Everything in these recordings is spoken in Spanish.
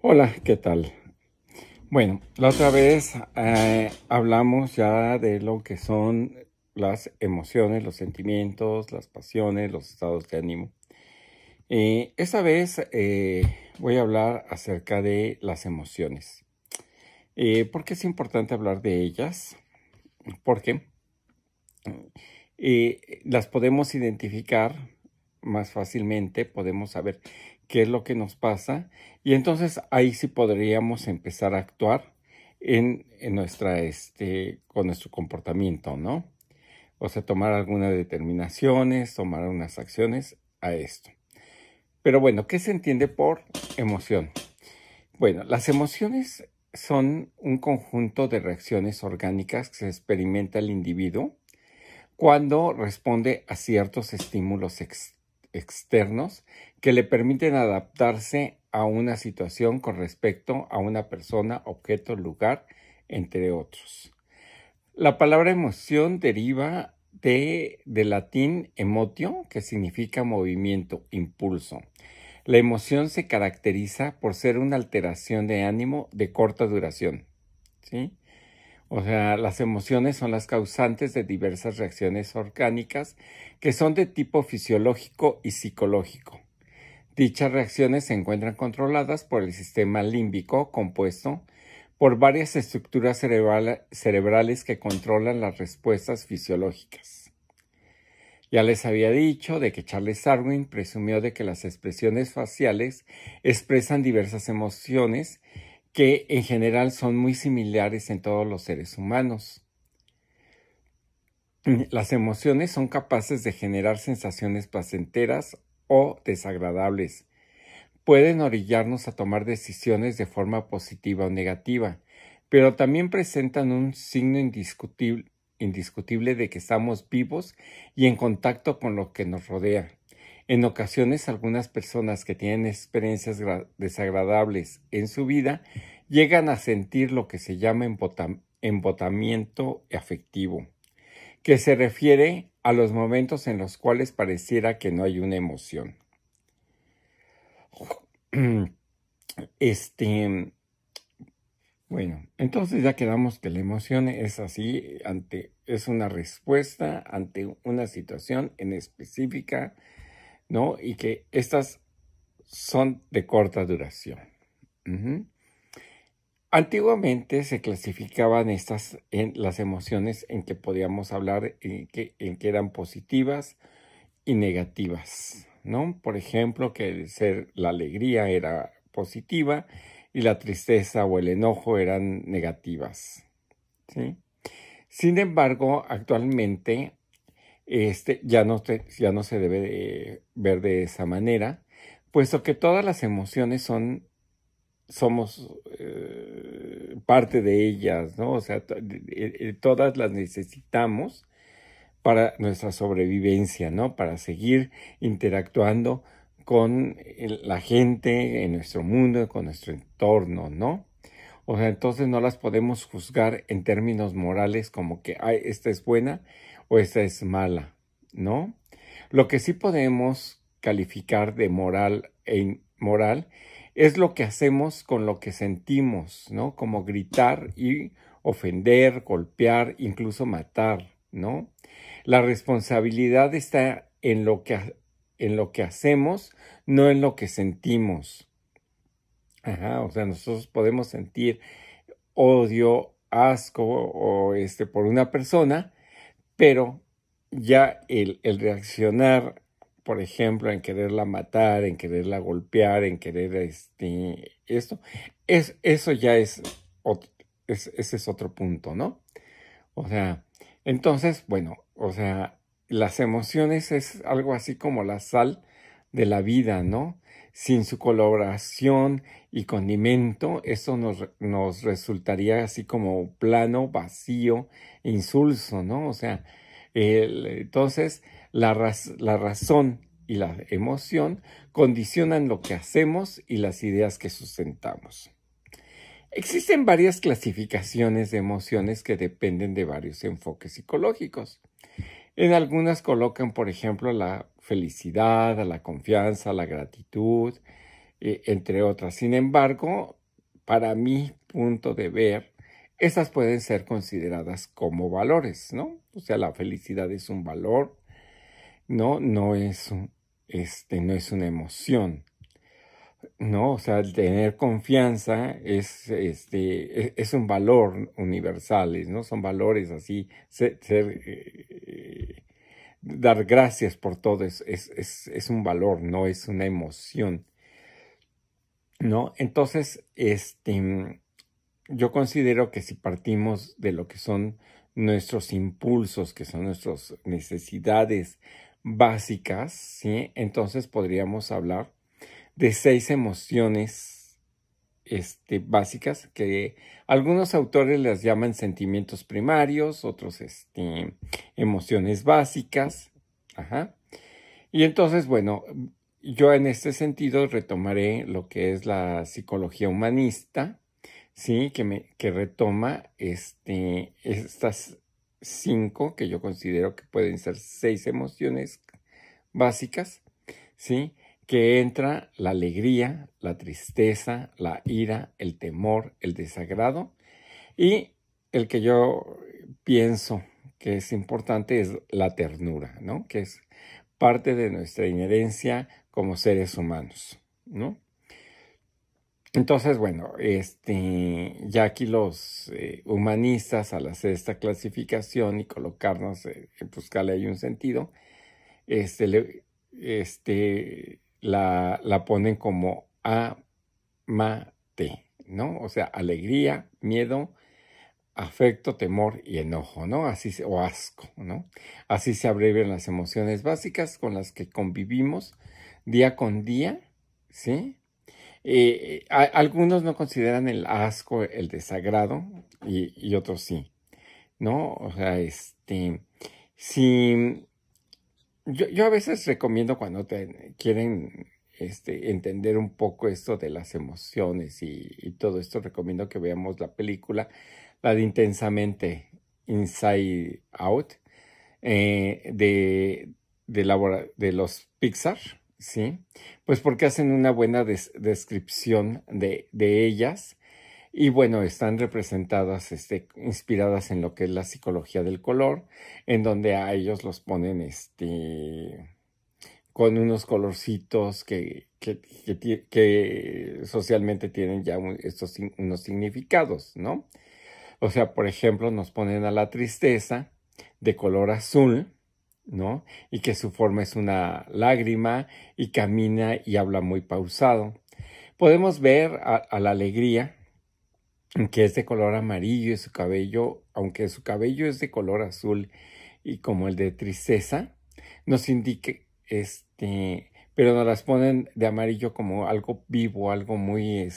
Hola, ¿qué tal? Bueno, la otra vez hablamos ya de lo que son las emociones, los sentimientos, las pasiones, los estados de ánimo. Esta vez voy a hablar acerca de las emociones. ¿Por qué es importante hablar de ellas? Porque las podemos identificar más fácilmente, podemos saber qué es lo que nos pasa y entonces ahí sí podríamos empezar a actuar en nuestra, con nuestro comportamiento, ¿no? O sea, tomar algunas determinaciones, tomar unas acciones a esto. Pero bueno, ¿qué se entiende por emoción? Bueno, las emociones son un conjunto de reacciones orgánicas que se experimenta el individuo cuando responde a ciertos estímulos externos que le permiten adaptarse a una situación con respecto a una persona, objeto, lugar, entre otros. La palabra emoción deriva del latín emotio, que significa movimiento, impulso. La emoción se caracteriza por ser una alteración de ánimo de corta duración, ¿sí? O sea, las emociones son las causantes de diversas reacciones orgánicas que son de tipo fisiológico y psicológico. Dichas reacciones se encuentran controladas por el sistema límbico compuesto por varias estructuras cerebrales que controlan las respuestas fisiológicas. Ya les había dicho de que Charles Darwin presumió de que las expresiones faciales expresan diversas emociones que en general son muy similares en todos los seres humanos. Las emociones son capaces de generar sensaciones placenteras o desagradables. Pueden orillarnos a tomar decisiones de forma positiva o negativa, pero también presentan un signo indiscutible de que estamos vivos y en contacto con lo que nos rodea. En ocasiones, algunas personas que tienen experiencias desagradables en su vida llegan a sentir lo que se llama embotamiento afectivo, que se refiere a los momentos en los cuales pareciera que no hay una emoción. Bueno, entonces ya quedamos que la emoción es así, es una respuesta ante una situación en específica, ¿no? Y que estas son de corta duración. Antiguamente se clasificaban las emociones en que podíamos hablar en que eran positivas y negativas, ¿no? Por ejemplo, que la alegría era positiva y la tristeza o el enojo eran negativas, ¿sí? Sin embargo, actualmente ya no se debe ver de esa manera, puesto que todas las emociones somos parte de ellas, ¿no? O sea, todas las necesitamos para nuestra sobrevivencia, ¿no? Para seguir interactuando con la gente en nuestro mundo, con nuestro entorno, ¿no? O sea, entonces no las podemos juzgar en términos morales como que, ay, esta es buena o esta es mala, ¿no? Lo que sí podemos calificar de moral e inmoral es lo que hacemos con lo que sentimos, ¿no? Como gritar y ofender, golpear, incluso matar, ¿no? La responsabilidad está en lo que hacemos, no en lo que sentimos. Ajá, o sea, nosotros podemos sentir odio, asco o por una persona, pero ya el reaccionar, por ejemplo, en quererla matar, en quererla golpear, en querer eso ya ese es otro punto, ¿no? O sea, entonces, bueno, o sea, las emociones es algo así como la sal de la vida, ¿no? Sin su coloración y condimento, eso nos resultaría así como plano, vacío, insulso, ¿no? O sea, entonces la razón y la emoción condicionan lo que hacemos y las ideas que sustentamos. Existen varias clasificaciones de emociones que dependen de varios enfoques psicológicos. En algunas colocan, por ejemplo, la felicidad, la confianza, la gratitud, entre otras. Sin embargo, para mi punto de ver, estas pueden ser consideradas como valores, ¿no? O sea, la felicidad es un valor, ¿no? No es no es una emoción, ¿no? O sea, el tener confianza es un valor universal, ¿no? Son valores así, dar gracias por todo es un valor, no es una emoción, ¿no? Entonces, yo considero que si partimos de lo que son nuestros impulsos, que son nuestras necesidades básicas, ¿sí? Entonces podríamos hablar de 6 emociones básicas que algunos autores las llaman sentimientos primarios, otros emociones básicas. Ajá. Y entonces, bueno, yo en este sentido retomaré lo que es la psicología humanista, ¿sí? Que retoma estas 5 que yo considero que pueden ser 6 emociones básicas, ¿sí? Que entra la alegría, la tristeza, la ira, el temor, el desagrado y el que yo pienso que es importante es la ternura, ¿no? Que es parte de nuestra inherencia como seres humanos, ¿no? Entonces, bueno, ya aquí los humanistas al hacer esta clasificación y colocarnos, buscarle ahí un sentido, la ponen como amate, ¿no? O sea, alegría, miedo, afecto, temor y enojo, ¿no? O asco, ¿no? Así se abrevian las emociones básicas con las que convivimos día con día, ¿sí? Algunos no consideran el asco el desagrado y otros sí, ¿no? O sea, si yo a veces recomiendo cuando quieren entender un poco esto de las emociones y todo esto, recomiendo que veamos la película, la de Intensamente, Inside Out, de los Pixar, ¿sí? Pues porque hacen una buena descripción de ellas y bueno, están representadas, inspiradas en lo que es la psicología del color, en donde a ellos los ponen, con unos colorcitos que socialmente tienen ya unos significados, ¿no? O sea, por ejemplo, nos ponen a la tristeza de color azul, ¿no? Y que su forma es una lágrima y camina y habla muy pausado. Podemos ver a la alegría, que es de color amarillo y su cabello, aunque su cabello es de color azul y como el de tristeza, nos indica, pero nos las ponen de amarillo como algo vivo, algo muy,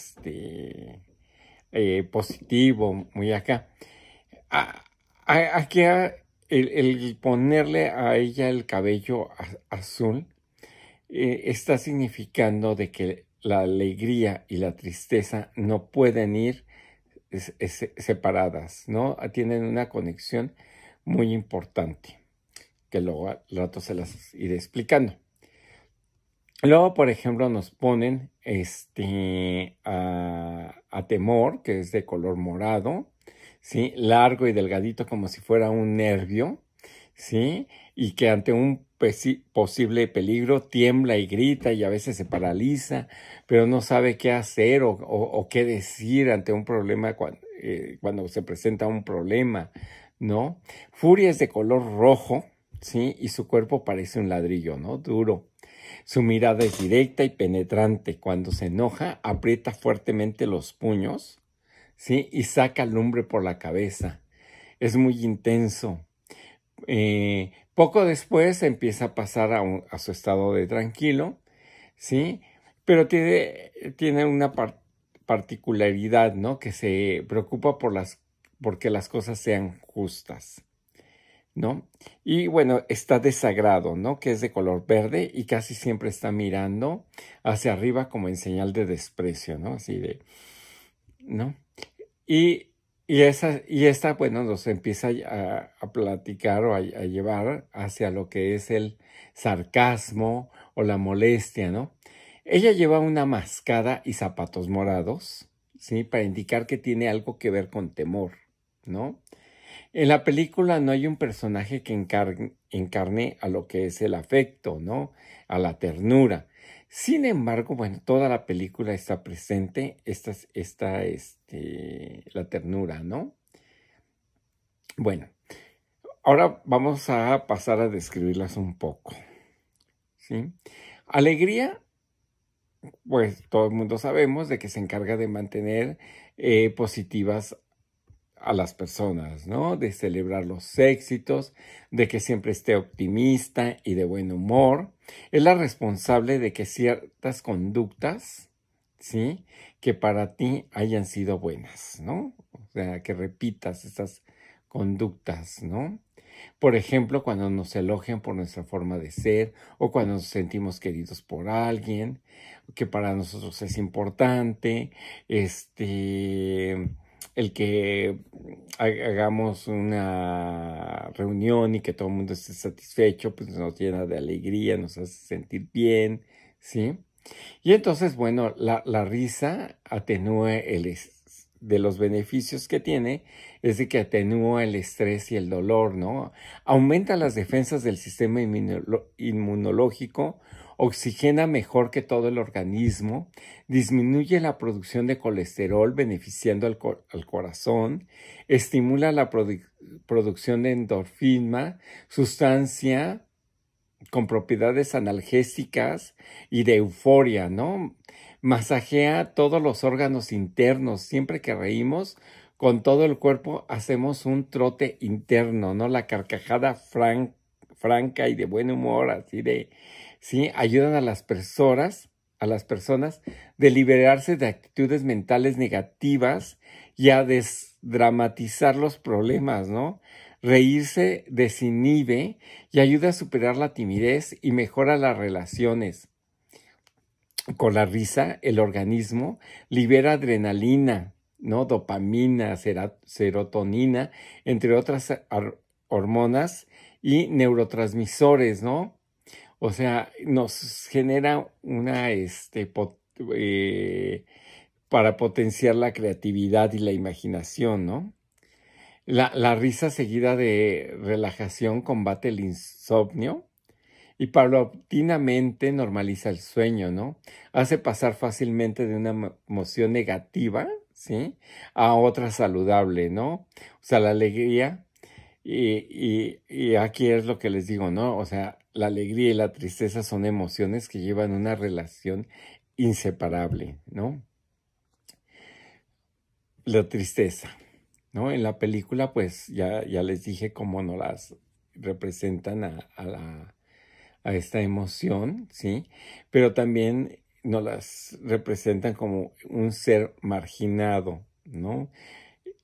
positivo, muy acá. Aquí el ponerle a ella el cabello azul está significando de que la alegría y la tristeza no pueden ir separadas, ¿no? Tienen una conexión muy importante, que luego al rato se las iré explicando. Luego, por ejemplo, nos ponen a temor, que es de color morado, ¿sí? Largo y delgadito como si fuera un nervio, ¿sí? Y que ante un posible peligro tiembla y grita y a veces se paraliza, pero no sabe qué hacer o qué decir ante un problema cuando se presenta un problema, ¿no? Furia es de color rojo, ¿sí? Y su cuerpo parece un ladrillo, ¿no? Duro. Su mirada es directa y penetrante. Cuando se enoja, aprieta fuertemente los puños, ¿sí? Y saca lumbre por la cabeza. Es muy intenso. Poco después empieza a pasar a su estado de tranquilo, ¿sí? Pero tiene una particularidad, ¿no? Que se preocupa porque las cosas sean justas, ¿no? Y bueno, está desagrado, ¿no? Que es de color verde y casi siempre está mirando hacia arriba como en señal de desprecio, ¿no? Así de, ¿no? Y esta, bueno, nos empieza a platicar o a llevar hacia lo que es el sarcasmo o la molestia, ¿no? Ella lleva una mascada y zapatos morados, ¿sí? Para indicar que tiene algo que ver con temor, ¿no? En la película no hay un personaje que encarne a lo que es el afecto, ¿no? A la ternura. Sin embargo, bueno, toda la película está presente, la ternura, ¿no? Bueno, ahora vamos a pasar a describirlas un poco, ¿sí? Alegría, pues todo el mundo sabemos de que se encarga de mantener positivas a las personas, ¿no? De celebrar los éxitos, de que siempre esté optimista y de buen humor. Es la responsable de que ciertas conductas, ¿sí? Que para ti hayan sido buenas, ¿no? O sea, que repitas esas conductas, ¿no? Por ejemplo, cuando nos elogian por nuestra forma de ser o cuando nos sentimos queridos por alguien, que para nosotros es importante, el que hagamos una reunión y que todo el mundo esté satisfecho, pues nos llena de alegría, nos hace sentir bien, ¿sí? Y entonces, bueno, la risa atenúa de los beneficios que tiene, es de que atenúa el estrés y el dolor, ¿no? Aumenta las defensas del sistema inmunológico, oxigena mejor que todo el organismo, disminuye la producción de colesterol beneficiando al corazón, estimula la producción de endorfina, sustancia con propiedades analgésicas y de euforia, ¿no? Masajea todos los órganos internos. Siempre que reímos, con todo el cuerpo hacemos un trote interno, ¿no? La carcajada franca y de buen humor, así de, ¿sí? Ayudan a las personas de liberarse de actitudes mentales negativas y a desdramatizar los problemas, ¿no? Reírse desinhibe y ayuda a superar la timidez y mejora las relaciones. Con la risa, el organismo libera adrenalina, ¿no? Dopamina, serotonina, entre otras hormonas y neurotransmisores, ¿no? O sea, nos genera para potenciar la creatividad y la imaginación, ¿no? La risa seguida de relajación combate el insomnio y paulatinamente normaliza el sueño, ¿no? Hace pasar fácilmente de una emoción negativa, ¿sí? A otra saludable, ¿no? O sea, la alegría, y aquí es lo que les digo, ¿no? O sea, la alegría y la tristeza son emociones que llevan una relación inseparable, ¿no? La tristeza, ¿no? En la película, pues ya les dije cómo nos las representan a esta emoción, ¿sí? Pero también nos las representan como un ser marginado, ¿no?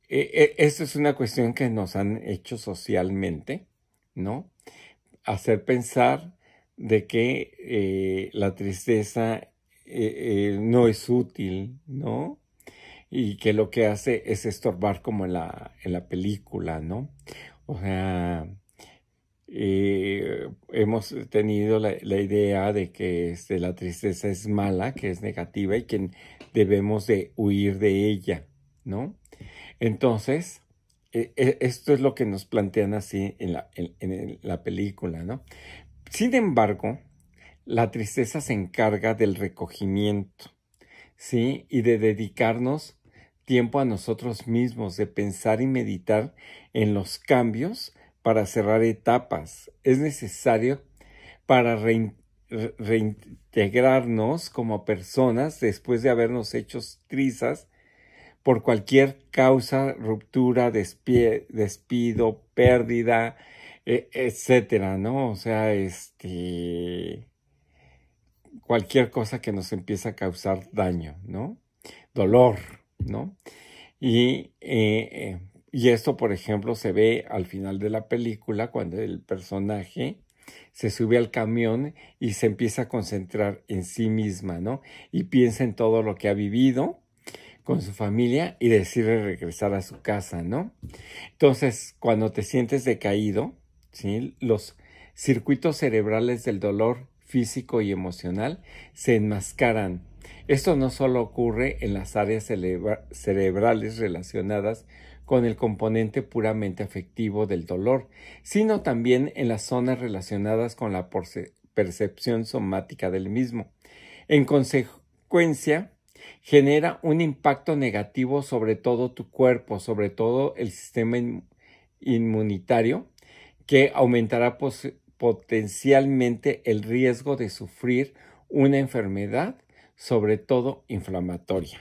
Esto es una cuestión que nos han hecho socialmente, ¿no? Hacer pensar de que la tristeza no es útil, ¿no? Y que lo que hace es estorbar como en la película, ¿no? O sea, hemos tenido la idea de que la tristeza es mala, que es negativa y que debemos de huir de ella, ¿no? Entonces, esto es lo que nos plantean así en la película, ¿no? Sin embargo, la tristeza se encarga del recogimiento, ¿sí? Y de dedicarnos tiempo a nosotros mismos, de pensar y meditar en los cambios para cerrar etapas. Es necesario para reintegrarnos como personas después de habernos hecho trizas por cualquier causa, ruptura, despido, pérdida, etcétera, ¿no? O sea, cualquier cosa que nos empiece a causar daño, ¿no? Dolor, ¿no? Y esto, por ejemplo, se ve al final de la película cuando el personaje se sube al camión y se empieza a concentrar en sí misma, ¿no? Y piensa en todo lo que ha vivido con su familia y decide regresar a su casa, ¿no? Entonces, cuando te sientes decaído, ¿sí? Los circuitos cerebrales del dolor físico y emocional se enmascaran. Esto no solo ocurre en las áreas cerebrales relacionadas con el componente puramente afectivo del dolor, sino también en las zonas relacionadas con la percepción somática del mismo. En consecuencia, genera un impacto negativo sobre todo tu cuerpo, sobre todo el sistema inmunitario, que aumentará potencialmente el riesgo de sufrir una enfermedad, sobre todo inflamatoria.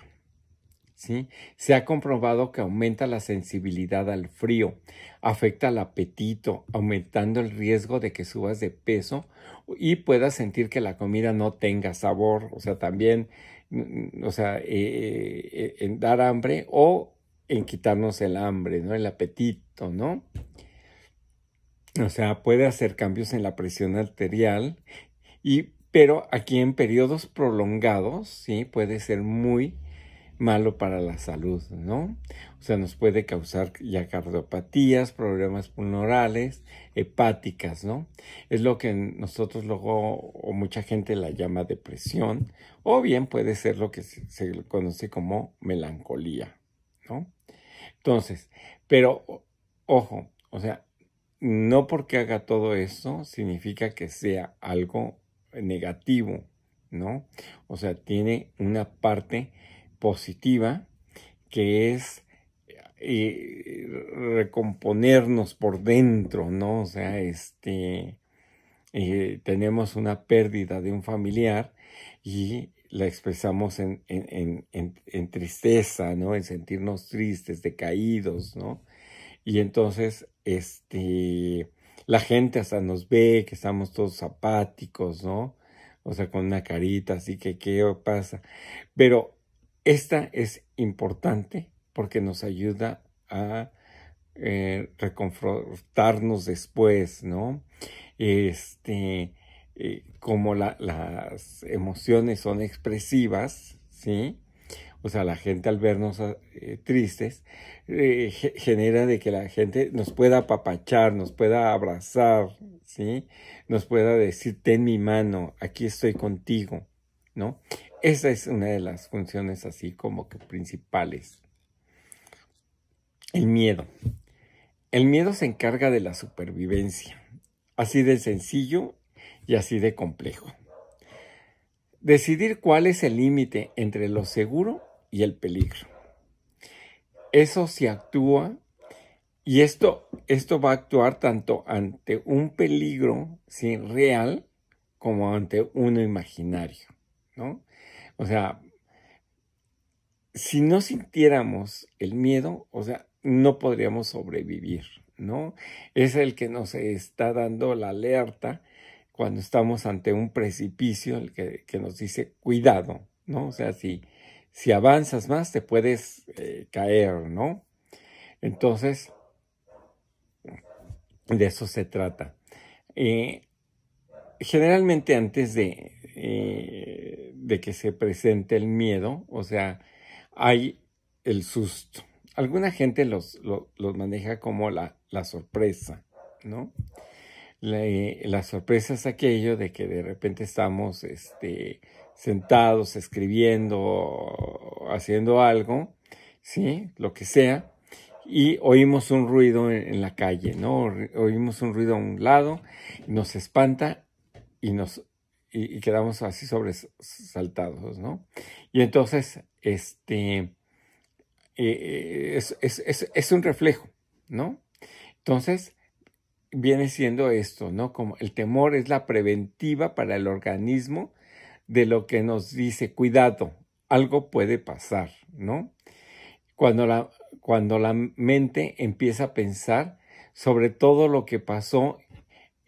¿Sí? Se ha comprobado que aumenta la sensibilidad al frío, afecta el apetito, aumentando el riesgo de que subas de peso y puedas sentir que la comida no tenga sabor, o sea, también, en dar hambre o en quitarnos el hambre, ¿no? El apetito, ¿no? O sea, puede hacer cambios en la presión arterial, pero aquí en periodos prolongados, ¿sí? Puede ser muy malo para la salud, ¿no? O sea, nos puede causar ya cardiopatías, problemas pulmonares, hepáticas, ¿no? Es lo que nosotros luego, o mucha gente la llama depresión, o bien puede ser lo que se conoce como melancolía, ¿no? Entonces, pero, ojo, o sea, no porque haga todo eso significa que sea algo negativo, ¿no? O sea, tiene una parte positiva que es recomponernos por dentro, ¿no? O sea, tenemos una pérdida de un familiar y la expresamos en tristeza, ¿no? En sentirnos tristes, decaídos, ¿no? Y entonces, la gente hasta nos ve que estamos todos apáticos, ¿no? O sea, con una carita así que, ¿qué pasa? Pero esta es importante porque nos ayuda a reconfortarnos después, ¿no? Como las emociones son expresivas, ¿sí? O sea, la gente al vernos tristes genera de que la gente nos pueda apapachar, nos pueda abrazar, ¿sí? Nos pueda decir, ten mi mano, aquí estoy contigo, ¿no? Esa es una de las funciones así como que principales. El miedo. El miedo se encarga de la supervivencia, así de sencillo y así de complejo. Decidir cuál es el límite entre lo seguro y el peligro. Eso se actúa, y esto va a actuar tanto ante un peligro, ¿sí? Real como ante uno imaginario, ¿no? O sea, si no sintiéramos el miedo, o sea, no podríamos sobrevivir, ¿no? Es el que nos está dando la alerta cuando estamos ante un precipicio, el que nos dice cuidado, ¿no? O sea, si avanzas más te puedes caer, ¿no? Entonces, de eso se trata. Generalmente antes de que se presente el miedo, o sea, hay el susto. Alguna gente los maneja como la sorpresa, ¿no? La sorpresa es aquello de que de repente estamos sentados, escribiendo, haciendo algo, ¿sí? Lo que sea, y oímos un ruido en la calle, ¿no? Oímos un ruido a un lado, nos espanta y quedamos así sobresaltados, ¿no? Y entonces, es un reflejo, ¿no? Entonces, viene siendo esto, ¿no? Como el temor es la preventiva para el organismo de lo que nos dice, cuidado, algo puede pasar, ¿no? Cuando la mente empieza a pensar sobre todo lo que pasó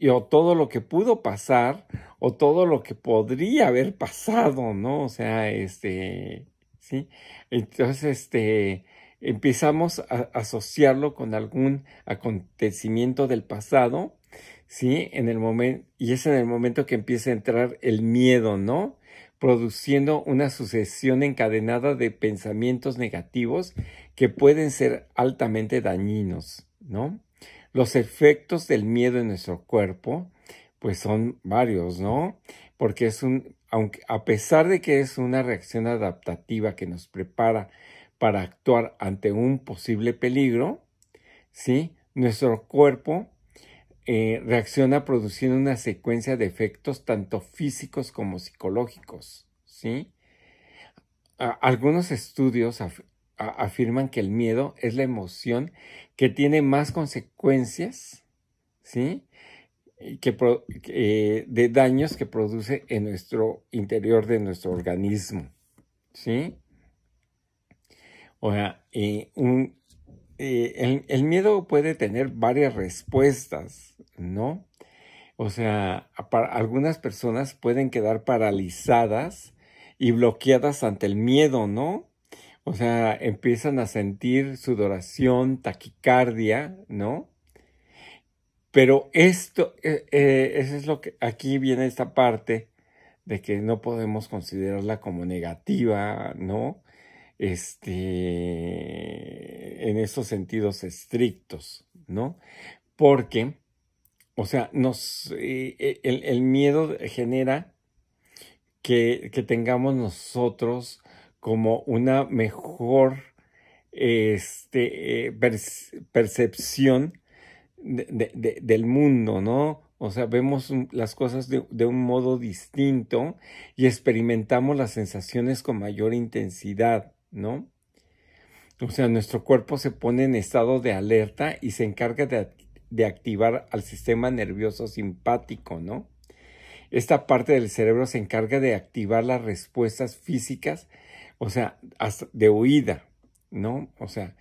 o todo lo que pudo pasar o todo lo que podría haber pasado, ¿no? O sea, ¿sí? Entonces, empezamos a asociarlo con algún acontecimiento del pasado, ¿sí? Y es en el momento que empieza a entrar el miedo, ¿no? Produciendo una sucesión encadenada de pensamientos negativos que pueden ser altamente dañinos, ¿no? Los efectos del miedo en nuestro cuerpo, pues son varios, ¿no? porque aunque a pesar de que es una reacción adaptativa que nos prepara para actuar ante un posible peligro, ¿sí? Nuestro cuerpo reacciona produciendo una secuencia de efectos tanto físicos como psicológicos, ¿sí? Algunos estudios afirman que el miedo es la emoción que tiene más consecuencias, ¿sí? De daños que produce en nuestro interior de nuestro organismo, ¿sí? O sea, el miedo puede tener varias respuestas, ¿no? O sea, algunas personas pueden quedar paralizadas y bloqueadas ante el miedo, ¿no? O sea, empiezan a sentir sudoración, taquicardia, ¿no? Pero eso es lo que aquí viene esta parte de que no podemos considerarla como negativa, ¿no? En esos sentidos estrictos, ¿no? Porque, o sea, el miedo genera que tengamos nosotros como una mejor percepción del mundo, ¿no? O sea, vemos las cosas de un modo distinto y experimentamos las sensaciones con mayor intensidad, ¿no? O sea, nuestro cuerpo se pone en estado de alerta y se encarga de activar al sistema nervioso simpático, ¿no? Esta parte del cerebro se encarga de activar las respuestas físicas, o sea, hasta de huida, ¿no? O sea,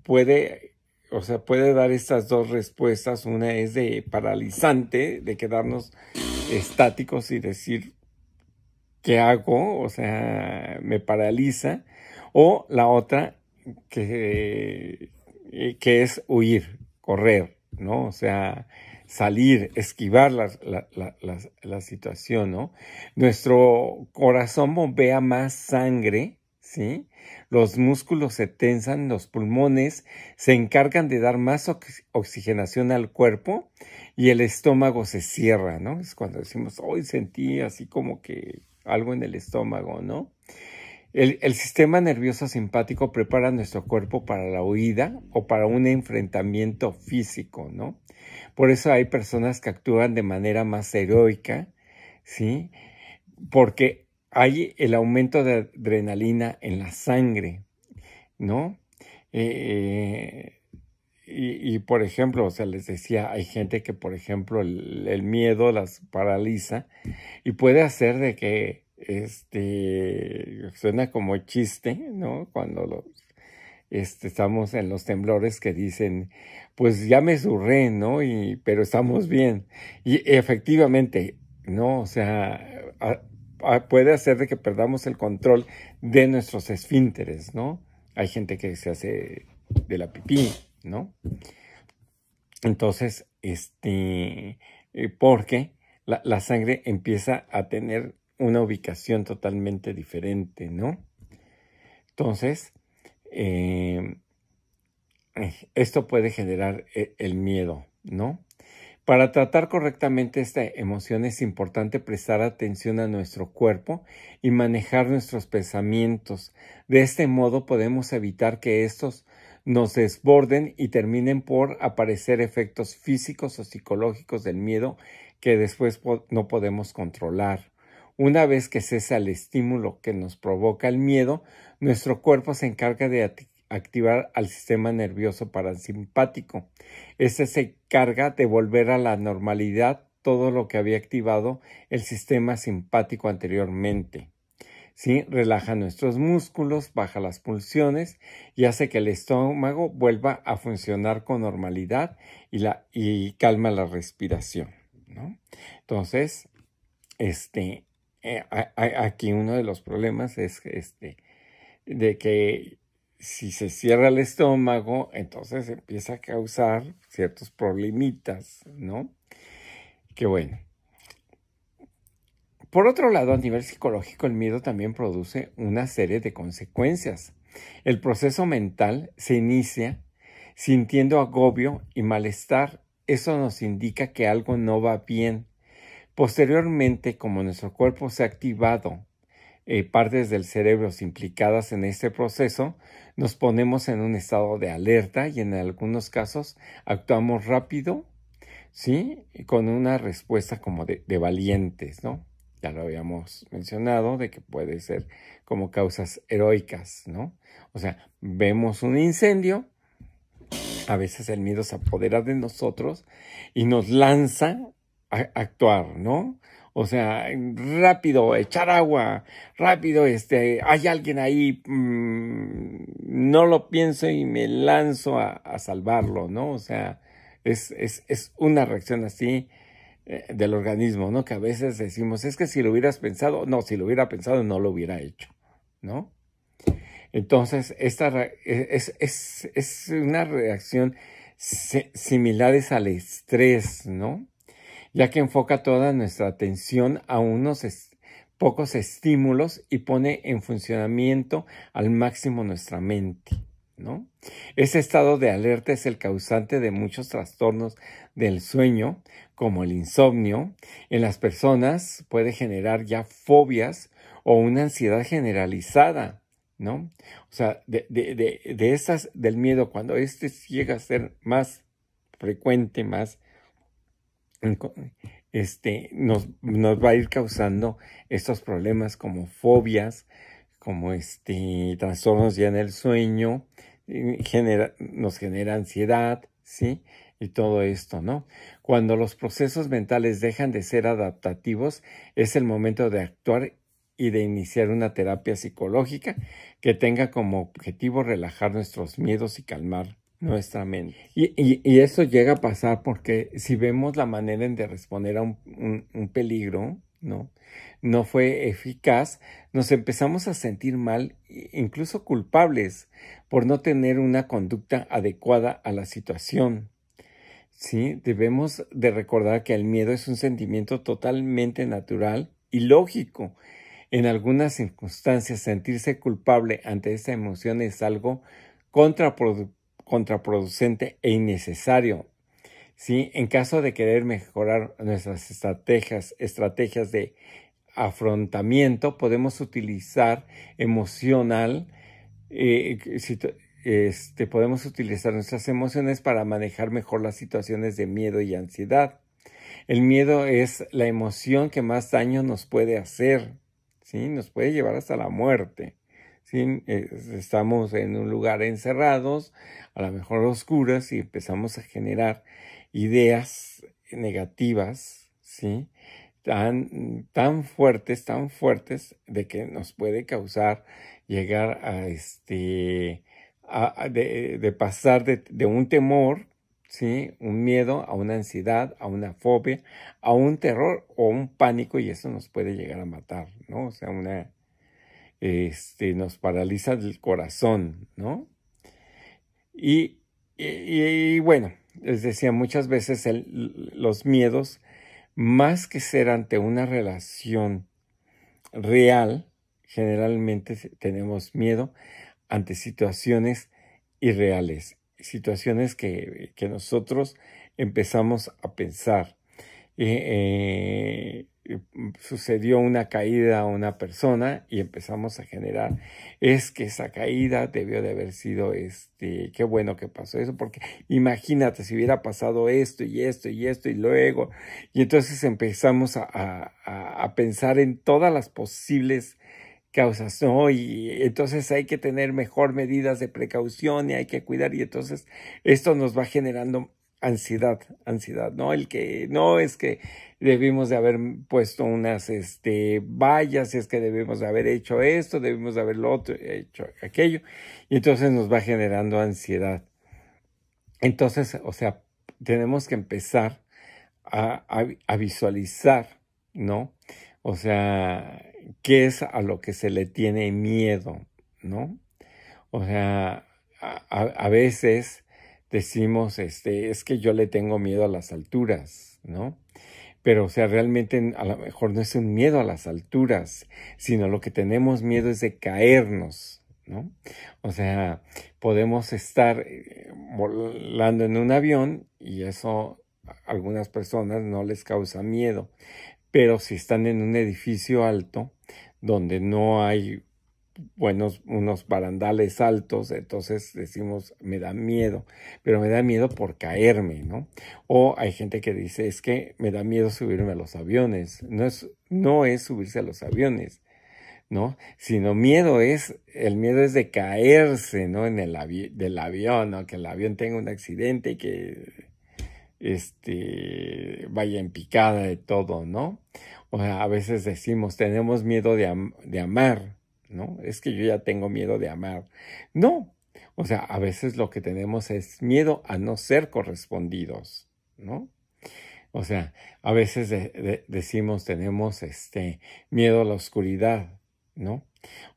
puede dar estas dos respuestas. Una es de paralizante, de quedarnos estáticos y decir, ¿qué hago? O sea, me paraliza. O la otra que es huir, correr, ¿no? O sea, salir, esquivar la situación, ¿no? Nuestro corazón bombea más sangre, ¿sí? Los músculos se tensan, los pulmones se encargan de dar más oxigenación al cuerpo y el estómago se cierra, ¿no? Es cuando decimos, hoy sentí así como que algo en el estómago, ¿no? El sistema nervioso simpático prepara nuestro cuerpo para la huida o para un enfrentamiento físico, ¿no? Por eso hay personas que actúan de manera más heroica, ¿sí? Porque hay el aumento de adrenalina en la sangre, ¿no? Por ejemplo, o sea, les decía, hay gente que, por ejemplo, el miedo las paraliza y puede hacer de que suena como chiste, ¿no? Cuando estamos en los temblores que dicen, pues ya me zurré, ¿no? Pero estamos bien. Y efectivamente, ¿no? O sea, puede hacer de que perdamos el control de nuestros esfínteres, ¿no? Hay gente que se hace de la pipí, ¿no? Entonces, porque la sangre empieza a tener una ubicación totalmente diferente, ¿no? Entonces, esto puede generar el miedo, ¿no? Para tratar correctamente esta emoción es importante prestar atención a nuestro cuerpo y manejar nuestros pensamientos. De este modo podemos evitar que estos nos desborden y terminen por aparecer efectos físicos o psicológicos del miedo que después no podemos controlar. Una vez que cesa el estímulo que nos provoca el miedo, nuestro cuerpo se encarga de activar al sistema nervioso parasimpático. Este se encarga de volver a la normalidad todo lo que había activado el sistema simpático anteriormente. ¿Sí? Relaja nuestros músculos, baja las pulsiones y hace que el estómago vuelva a funcionar con normalidad y calma la respiración, ¿no? Entonces, aquí uno de los problemas es de que si se cierra el estómago, entonces empieza a causar ciertos problemitas, ¿no? Que bueno. Por otro lado, a nivel psicológico, el miedo también produce una serie de consecuencias. El proceso mental se inicia sintiendo agobio y malestar. Eso nos indica que algo no va bien. Posteriormente, como nuestro cuerpo se ha activado partes del cerebro implicadas en este proceso, nos ponemos en un estado de alerta y en algunos casos actuamos rápido, ¿sí? Con una respuesta como de valientes, ¿no? Ya lo habíamos mencionado, de que puede ser como causas heroicas, ¿no? O sea, vemos un incendio, a veces el miedo se apodera de nosotros y nos lanza a actuar, ¿no? O sea, rápido, echar agua, rápido, hay alguien ahí, no lo pienso y me lanzo a salvarlo, ¿no? O sea, es una reacción así del organismo, ¿no? Que a veces decimos, es que si lo hubieras pensado, no, si lo hubiera pensado no lo hubiera hecho, ¿no? Entonces, es una reacción similares al estrés, ¿no? Ya que enfoca toda nuestra atención a unos pocos estímulos y pone en funcionamiento al máximo nuestra mente, ¿no? Ese estado de alerta es el causante de muchos trastornos del sueño, como el insomnio. En las personas puede generar ya fobias o una ansiedad generalizada, ¿no? O sea, de esas del miedo, cuando llega a ser más frecuente, más nos va a ir causando estos problemas como fobias, como trastornos ya en el sueño, nos genera ansiedad, ¿sí? Y todo esto, ¿no? Cuando los procesos mentales dejan de ser adaptativos, es el momento de actuar y de iniciar una terapia psicológica que tenga como objetivo relajar nuestros miedos y calmar nuestra mente. Y eso llega a pasar porque si vemos la manera en de responder a un peligro, ¿no? No fue eficaz, nos empezamos a sentir mal, incluso culpables, por no tener una conducta adecuada a la situación. ¿Sí? Debemos de recordar que el miedo es un sentimiento totalmente natural y lógico. En algunas circunstancias, sentirse culpable ante esta emoción es algo contraproducente e innecesario. ¿Sí? En caso de querer mejorar nuestras estrategias de afrontamiento, podemos utilizar podemos utilizar nuestras emociones para manejar mejor las situaciones de miedo y ansiedad. El miedo es la emoción que más daño nos puede hacer, ¿sí? Nos puede llevar hasta la muerte, ¿sí? Estamos en un lugar encerrados, a lo mejor oscuras, y empezamos a generar ideas negativas, ¿sí? Tan fuertes, de que nos puede causar llegar de pasar de un temor, ¿sí? Un miedo a una ansiedad, a una fobia, a un terror o un pánico, y eso nos puede llegar a matar, ¿no? O sea, nos paraliza el corazón, ¿no? Y bueno, les decía, muchas veces los miedos, más que ser ante una relación real, generalmente tenemos miedo ante situaciones irreales, situaciones que nosotros empezamos a pensar. Sucedió una caída a una persona y empezamos a generar, es que esa caída debió de haber sido, qué bueno que pasó eso, porque imagínate si hubiera pasado esto y esto y esto y luego, y entonces empezamos a pensar en todas las posibles causas, ¿no? Y entonces hay que tener mejor medidas de precaución y hay que cuidar, y entonces esto nos va generando ansiedad, ¿no? El que no es que debimos de haber puesto unas vallas, es que debimos de haber hecho esto, debimos de haberlo otro, hecho aquello, y entonces nos va generando ansiedad. Entonces, o sea, tenemos que empezar a visualizar, ¿no? O sea, qué es a lo que se le tiene miedo, ¿no? O sea, a veces decimos, es que yo le tengo miedo a las alturas, ¿no? Pero, o sea, realmente a lo mejor no es un miedo a las alturas, sino lo que tenemos miedo es de caernos, ¿no? O sea, podemos estar volando en un avión y eso a algunas personas no les causa miedo, Pero si están en un edificio alto, donde no hay unos barandales altos, entonces decimos, me da miedo, pero me da miedo por caerme, ¿no? O hay gente que dice, es que me da miedo subirme a los aviones. No es subirse a los aviones, ¿no? Sino el miedo es de caerse, ¿no? Del avión, ¿no? Que el avión tenga un accidente y que vaya en picada de todo, ¿no? O sea, a veces decimos, tenemos miedo de amar, ¿no? Es que yo ya tengo miedo de amar. No, o sea, a veces lo que tenemos es miedo a no ser correspondidos, ¿no? O sea, a veces decimos, tenemos miedo a la oscuridad, ¿no?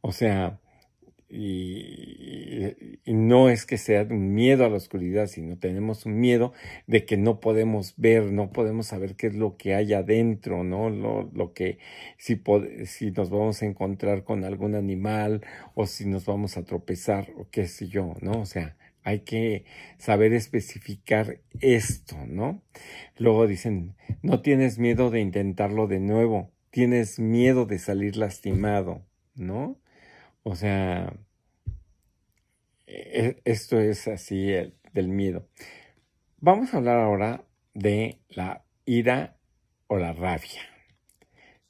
O sea, y no es que sea un miedo a la oscuridad, sino tenemos un miedo de que no podemos ver, no podemos saber qué es lo que hay adentro, ¿no? Lo que, si nos vamos a encontrar con algún animal o si nos vamos a tropezar o qué sé yo, ¿no? O sea, hay que saber especificar esto, ¿no? Luego dicen, no tienes miedo de intentarlo de nuevo, tienes miedo de salir lastimado, ¿no? O sea, esto es así del miedo. Vamos a hablar ahora de la ira o la rabia,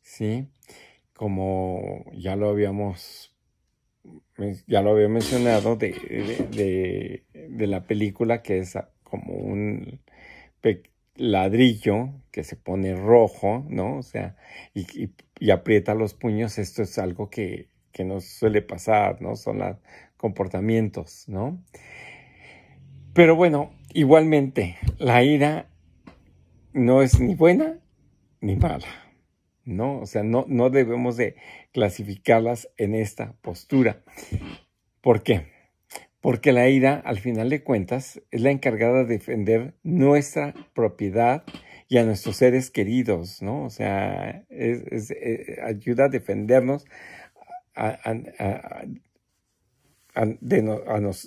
¿sí? Como ya lo había mencionado de la película, que es como un ladrillo que se pone rojo, ¿no? O sea, y aprieta los puños. Esto es algo que nos suele pasar, ¿no? Son los comportamientos, ¿no? Pero bueno, igualmente, la ira no es ni buena ni mala, ¿no? O sea, no debemos de clasificarlas en esta postura. ¿Por qué? Porque la ira, al final de cuentas, es la encargada de defender nuestra propiedad y a nuestros seres queridos, ¿no? O sea, ayuda a defendernos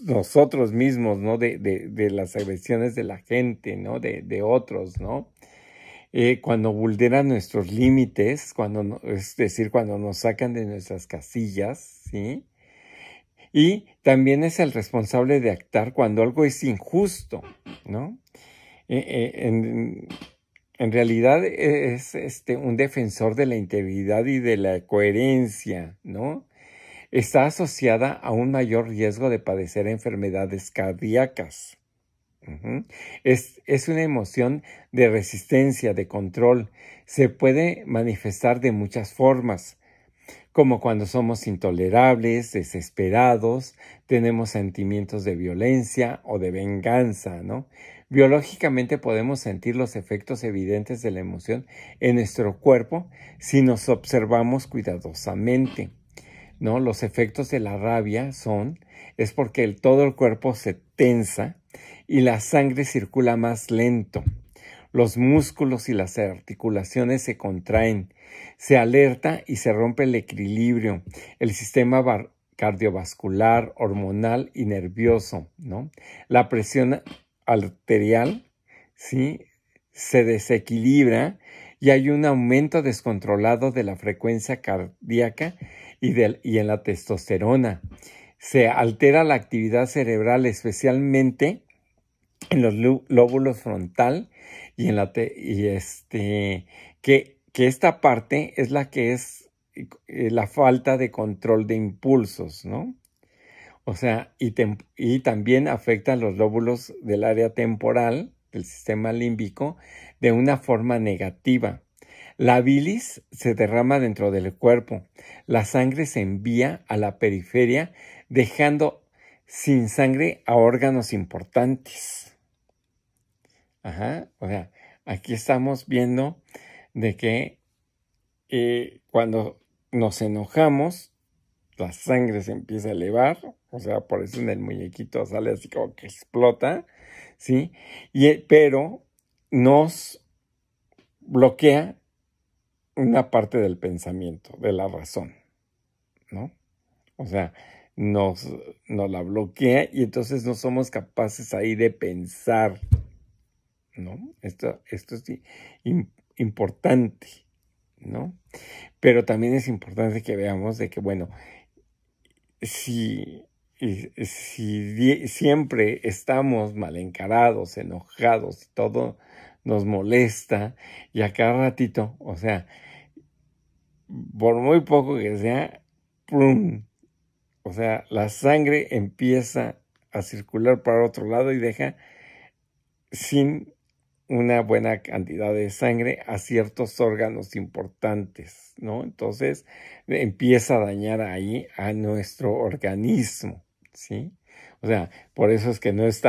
nosotros mismos, ¿no? De las agresiones de la gente, ¿no? De otros, ¿no? Cuando vulneran nuestros límites, es decir, cuando nos sacan de nuestras casillas, ¿sí? Y también es el responsable de actuar cuando algo es injusto, ¿no? En realidad es un defensor de la integridad y de la coherencia, ¿no? Está asociada a un mayor riesgo de padecer enfermedades cardíacas. Es una emoción de resistencia, de control. Se puede manifestar de muchas formas, como cuando somos intolerables, desesperados, tenemos sentimientos de violencia o de venganza, ¿no? Biológicamente podemos sentir los efectos evidentes de la emoción en nuestro cuerpo si nos observamos cuidadosamente, ¿no? Los efectos de la rabia es porque todo el cuerpo se tensa y la sangre circula más lento. Los músculos y las articulaciones se contraen, se alerta y se rompe el equilibrio, el sistema cardiovascular, hormonal y nervioso, ¿no? La presión arterial, ¿sí? Se desequilibra y hay un aumento descontrolado de la frecuencia cardíaca y en la testosterona. Se altera la actividad cerebral, especialmente en los lóbulos frontal y que esta parte es la que es la falta de control de impulsos, ¿no? O sea, y también afecta a los lóbulos del área temporal, del sistema límbico, de una forma negativa. La bilis se derrama dentro del cuerpo. La sangre se envía a la periferia, dejando sin sangre a órganos importantes. Ajá, o sea, aquí estamos viendo de que cuando nos enojamos, la sangre se empieza a elevar, o sea, por eso en el muñequito sale así como que explota, ¿sí? Pero nos bloquea una parte del pensamiento, de la razón, ¿no? O sea, nos la bloquea y entonces no somos capaces ahí de pensar, ¿no? Esto es importante, ¿no? Pero también es importante que veamos de que, bueno, si siempre estamos mal encarados, enojados y todo nos molesta y a cada ratito, o sea, por muy poco que sea, ¡prum! O sea, la sangre empieza a circular para otro lado y deja sin una buena cantidad de sangre a ciertos órganos importantes, ¿no? Entonces empieza a dañar ahí a nuestro organismo, ¿sí? O sea, por eso es que no es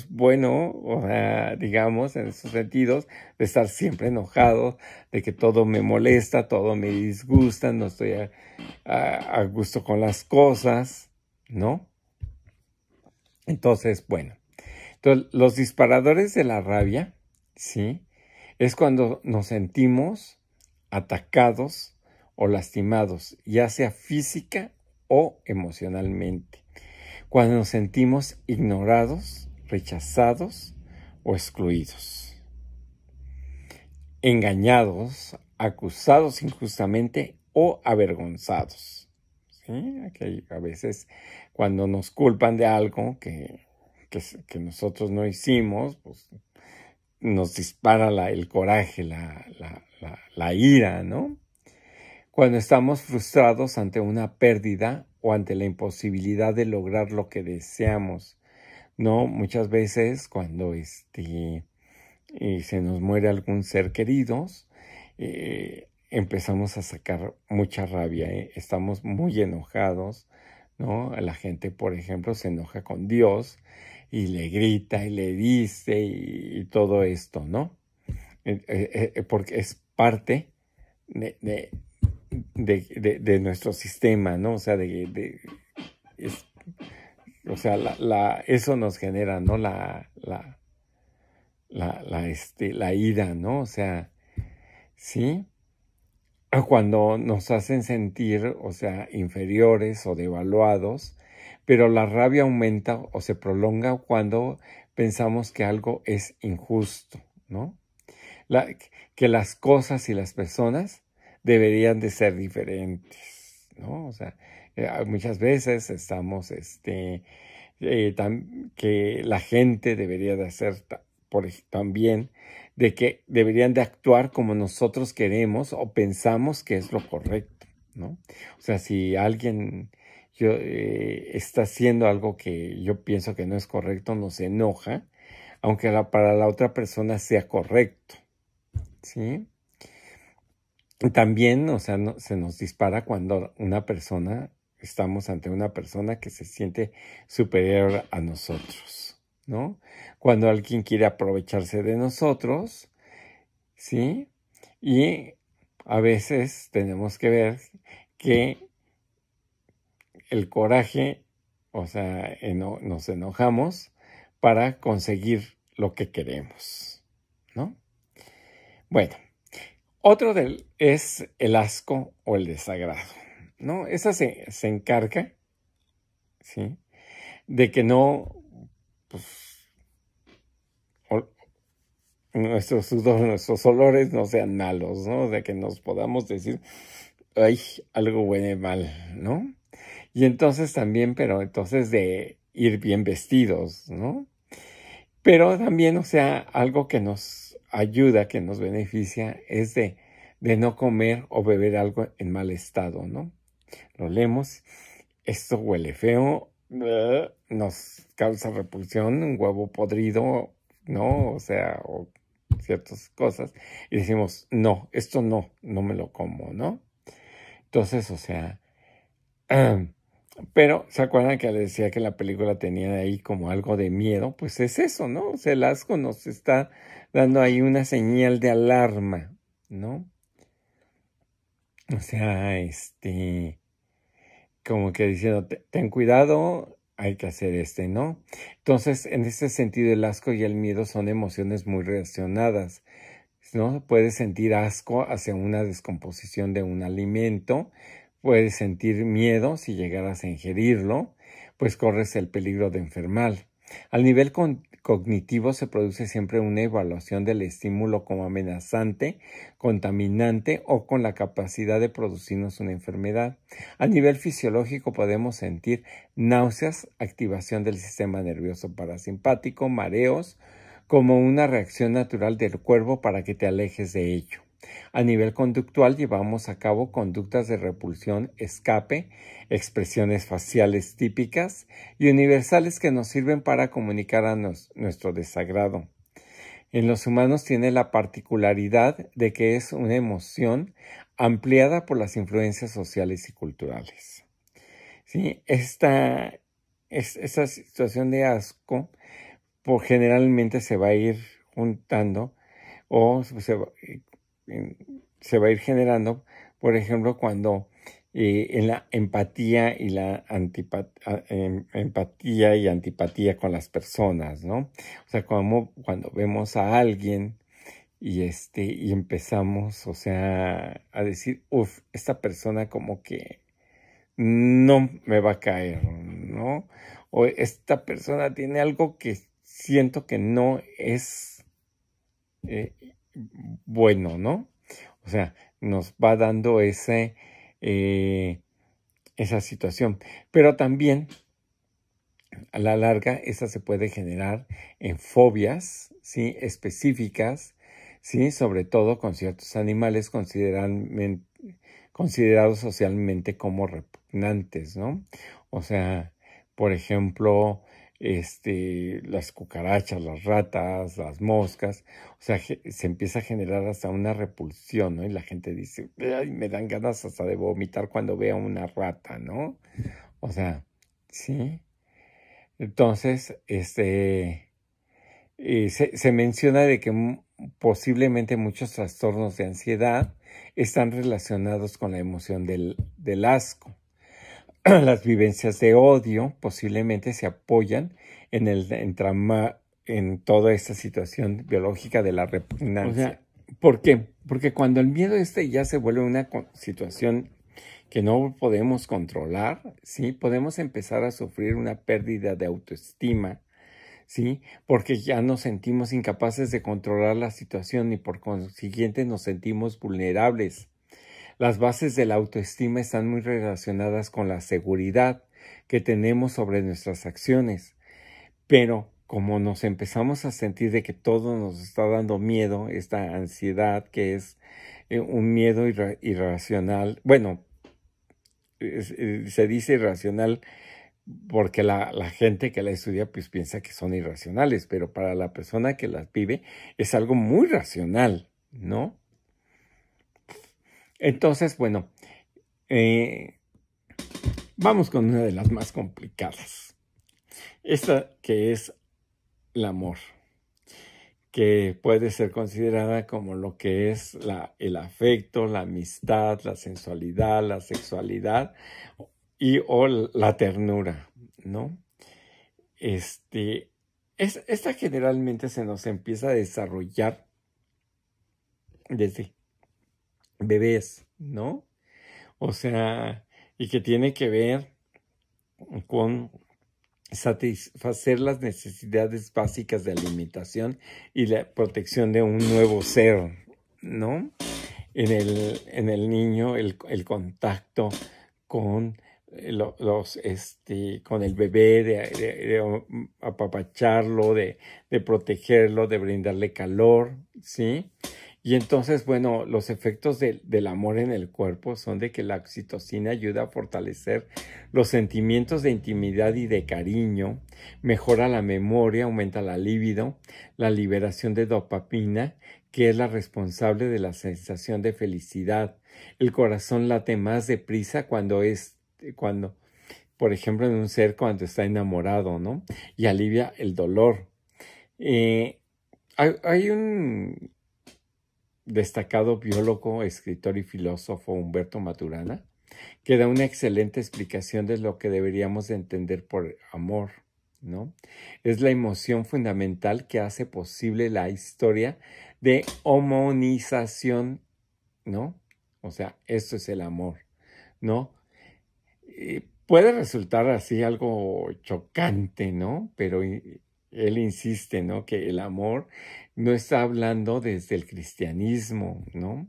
bueno, o sea, digamos, en esos sentidos, de estar siempre enojado, de que todo me molesta, todo me disgusta, no estoy a gusto con las cosas, ¿no? Entonces, bueno. Entonces, los disparadores de la rabia, ¿sí? Es cuando nos sentimos atacados o lastimados, ya sea física o emocionalmente. Cuando nos sentimos ignorados, rechazados o excluidos. Engañados, acusados injustamente o avergonzados. ¿Sí? Aquí a veces cuando nos culpan de algo que nosotros no hicimos, pues nos dispara el coraje, la ira, ¿no? Cuando estamos frustrados ante una pérdida o ante la imposibilidad de lograr lo que deseamos, ¿no? Muchas veces cuando se nos muere algún ser querido, empezamos a sacar mucha rabia, ¿eh? Estamos muy enojados, ¿no? La gente, por ejemplo, se enoja con Dios y le grita y le dice y todo esto, ¿no? Porque es parte de nuestro sistema, ¿no? O sea, eso nos genera, ¿no? La ira, ¿no? O sea, ¿sí? Cuando nos hacen sentir, o sea, inferiores o devaluados, pero la rabia aumenta o se prolonga cuando pensamos que algo es injusto, ¿no? Que las cosas y las personas deberían de ser diferentes, ¿no? O sea, muchas veces estamos, que la gente debería de hacer también, de que deberían de actuar como nosotros queremos o pensamos que es lo correcto, ¿no? O sea, si alguien está haciendo algo que yo pienso que no es correcto, nos enoja, aunque para la otra persona sea correcto, ¿sí? También, o sea, se nos dispara cuando estamos ante una persona que se siente superior a nosotros, ¿no? Cuando alguien quiere aprovecharse de nosotros, ¿sí? Y a veces tenemos que ver que el coraje, o sea, nos enojamos para conseguir lo que queremos, ¿no? Bueno, otro es el asco o el desagrado, ¿no? Esa se encarga, ¿sí? De que no, pues, nuestros sudores, nuestros olores no sean malos, ¿no? De que nos podamos decir, ay, algo huele mal, ¿no? Y entonces también, pero entonces de ir bien vestidos, ¿no? Pero también, o sea, algo que nos ayuda, que nos beneficia, es de no comer o beber algo en mal estado, ¿no? Lo leemos, esto huele feo, nos causa repulsión, un huevo podrido, ¿no? O sea, o ciertas cosas, y decimos, no, esto no me lo como, ¿no? Entonces, o sea, pero, ¿se acuerdan que les decía que la película tenía ahí como algo de miedo? Pues es eso, ¿no? O sea, el asco nos está dando ahí una señal de alarma, ¿no? O sea, como que diciendo, ten cuidado, hay que hacer ¿no? Entonces, en ese sentido, el asco y el miedo son emociones muy relacionadas, ¿no? Puedes sentir asco hacia una descomposición de un alimento, puedes sentir miedo si llegaras a ingerirlo, pues corres el peligro de enfermar. Al nivel cognitivo se produce siempre una evaluación del estímulo como amenazante, contaminante o con la capacidad de producirnos una enfermedad. A nivel fisiológico podemos sentir náuseas, activación del sistema nervioso parasimpático, mareos, como una reacción natural del cuerpo para que te alejes de ello. A nivel conductual llevamos a cabo conductas de repulsión, escape, expresiones faciales típicas y universales que nos sirven para comunicar a nuestro desagrado. En los humanos tiene la particularidad de que es una emoción ampliada por las influencias sociales y culturales. ¿Sí? Esta situación de asco generalmente se va a ir juntando o se va a ir generando, por ejemplo, cuando en la empatía y la empatía y antipatía con las personas, ¿no? O sea, cuando vemos a alguien y empezamos, o sea, a decir, esta persona como que no me va a caer, ¿no? O esta persona tiene algo que siento que no es bueno, ¿no? O sea, nos va dando esa situación. Pero también, a la larga, esa se puede generar en fobias, ¿sí? Específicas, ¿sí? Sobre todo con ciertos animales considerados socialmente como repugnantes, ¿no? O sea, por ejemplo, las cucarachas, las ratas, las moscas, o sea, se empieza a generar hasta una repulsión, ¿no? Y la gente dice, ay, me dan ganas hasta de vomitar cuando veo una rata, ¿no? O sea, ¿sí? Entonces, se menciona de que posiblemente muchos trastornos de ansiedad están relacionados con la emoción del asco. Las vivencias de odio posiblemente se apoyan en toda esta situación biológica de la repugnancia. O sea, ¿por qué? Porque cuando el miedo ya se vuelve una situación que no podemos controlar, ¿sí? Podemos empezar a sufrir una pérdida de autoestima, ¿sí? Porque ya nos sentimos incapaces de controlar la situación y por consiguiente nos sentimos vulnerables. Las bases de la autoestima están muy relacionadas con la seguridad que tenemos sobre nuestras acciones, pero como nos empezamos a sentir de que todo nos está dando miedo, esta ansiedad que es un miedo irracional, bueno, se dice irracional porque la gente que la estudia pues piensa que son irracionales, pero para la persona que las vive es algo muy racional, ¿no? Entonces, bueno, vamos con una de las más complicadas. Esta que es el amor, que puede ser considerada como lo que es el afecto, la amistad, la sensualidad, la sexualidad o la ternura, ¿no? Esta generalmente se nos empieza a desarrollar desde bebés, ¿no? O sea, y que tiene que ver con satisfacer las necesidades básicas de alimentación y la protección de un nuevo ser, ¿no? En el niño, el contacto con con el bebé, de apapacharlo, de protegerlo, de brindarle calor, ¿sí? Y entonces, bueno, los efectos del amor en el cuerpo son de que la oxitocina ayuda a fortalecer los sentimientos de intimidad y de cariño, mejora la memoria, aumenta la libido, la liberación de dopamina, que es la responsable de la sensación de felicidad. El corazón late más deprisa cuando, por ejemplo, en un ser cuando está enamorado, ¿no? Y alivia el dolor. Hay un destacado biólogo, escritor y filósofo, Humberto Maturana, que da una excelente explicación de lo que deberíamos de entender por amor, ¿no? Es la emoción fundamental que hace posible la historia de homonización, ¿no? O sea, esto es el amor, ¿no? Puede resultar así algo chocante, ¿no? Pero él insiste, ¿no? Que el amor no está hablando desde el cristianismo, ¿no?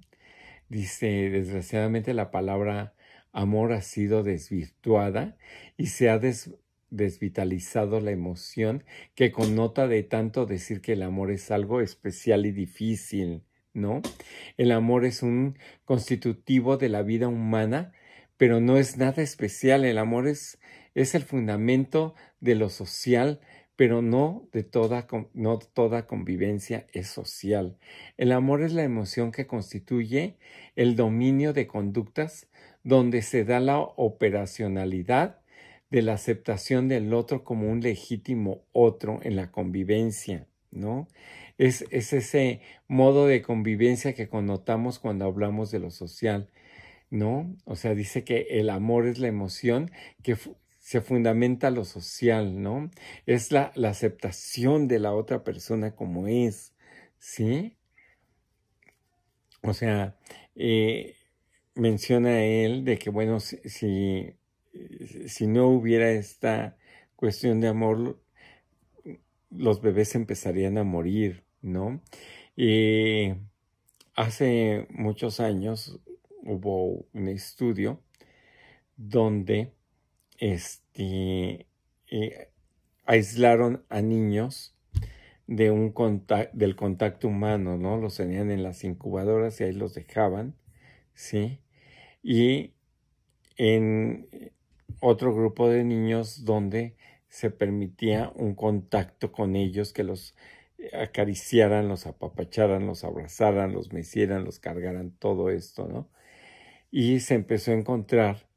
Dice, desgraciadamente la palabra amor ha sido desvirtuada y se ha desvitalizado la emoción que connota de tanto decir que el amor es algo especial y difícil, ¿no? El amor es un constitutivo de la vida humana, pero no es nada especial. El amor es el fundamento de lo social, pero no toda convivencia es social. El amor es la emoción que constituye el dominio de conductas donde se da la operacionalidad de la aceptación del otro como un legítimo otro en la convivencia, ¿no? Es ese modo de convivencia que connotamos cuando hablamos de lo social, ¿no? O sea, dice que el amor es la emoción que se fundamenta lo social, ¿no? Es la aceptación de la otra persona como es, ¿sí? O sea, menciona él de que, bueno, si no hubiera esta cuestión de amor, los bebés empezarían a morir, ¿no? Y hace muchos años hubo un estudio donde aislaron a niños del contacto humano, ¿no? Los tenían en las incubadoras y ahí los dejaban, ¿sí? Y en otro grupo de niños donde se permitía un contacto con ellos, que los acariciaran, los apapacharan, los abrazaran, los mecieran, los cargaran, todo esto, ¿no? Y se empezó a encontrar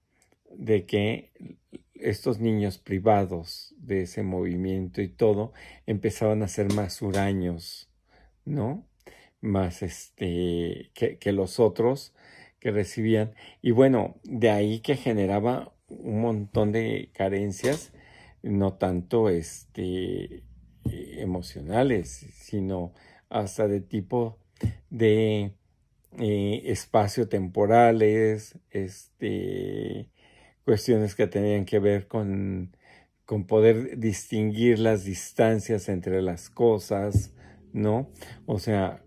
de que estos niños privados de ese movimiento y todo empezaban a ser más huraños, ¿no? Más que los otros que recibían. Y bueno, de ahí que generaba un montón de carencias, no tanto emocionales, sino hasta de tipo de espacio-temporales, cuestiones que tenían que ver con poder distinguir las distancias entre las cosas, ¿no? O sea,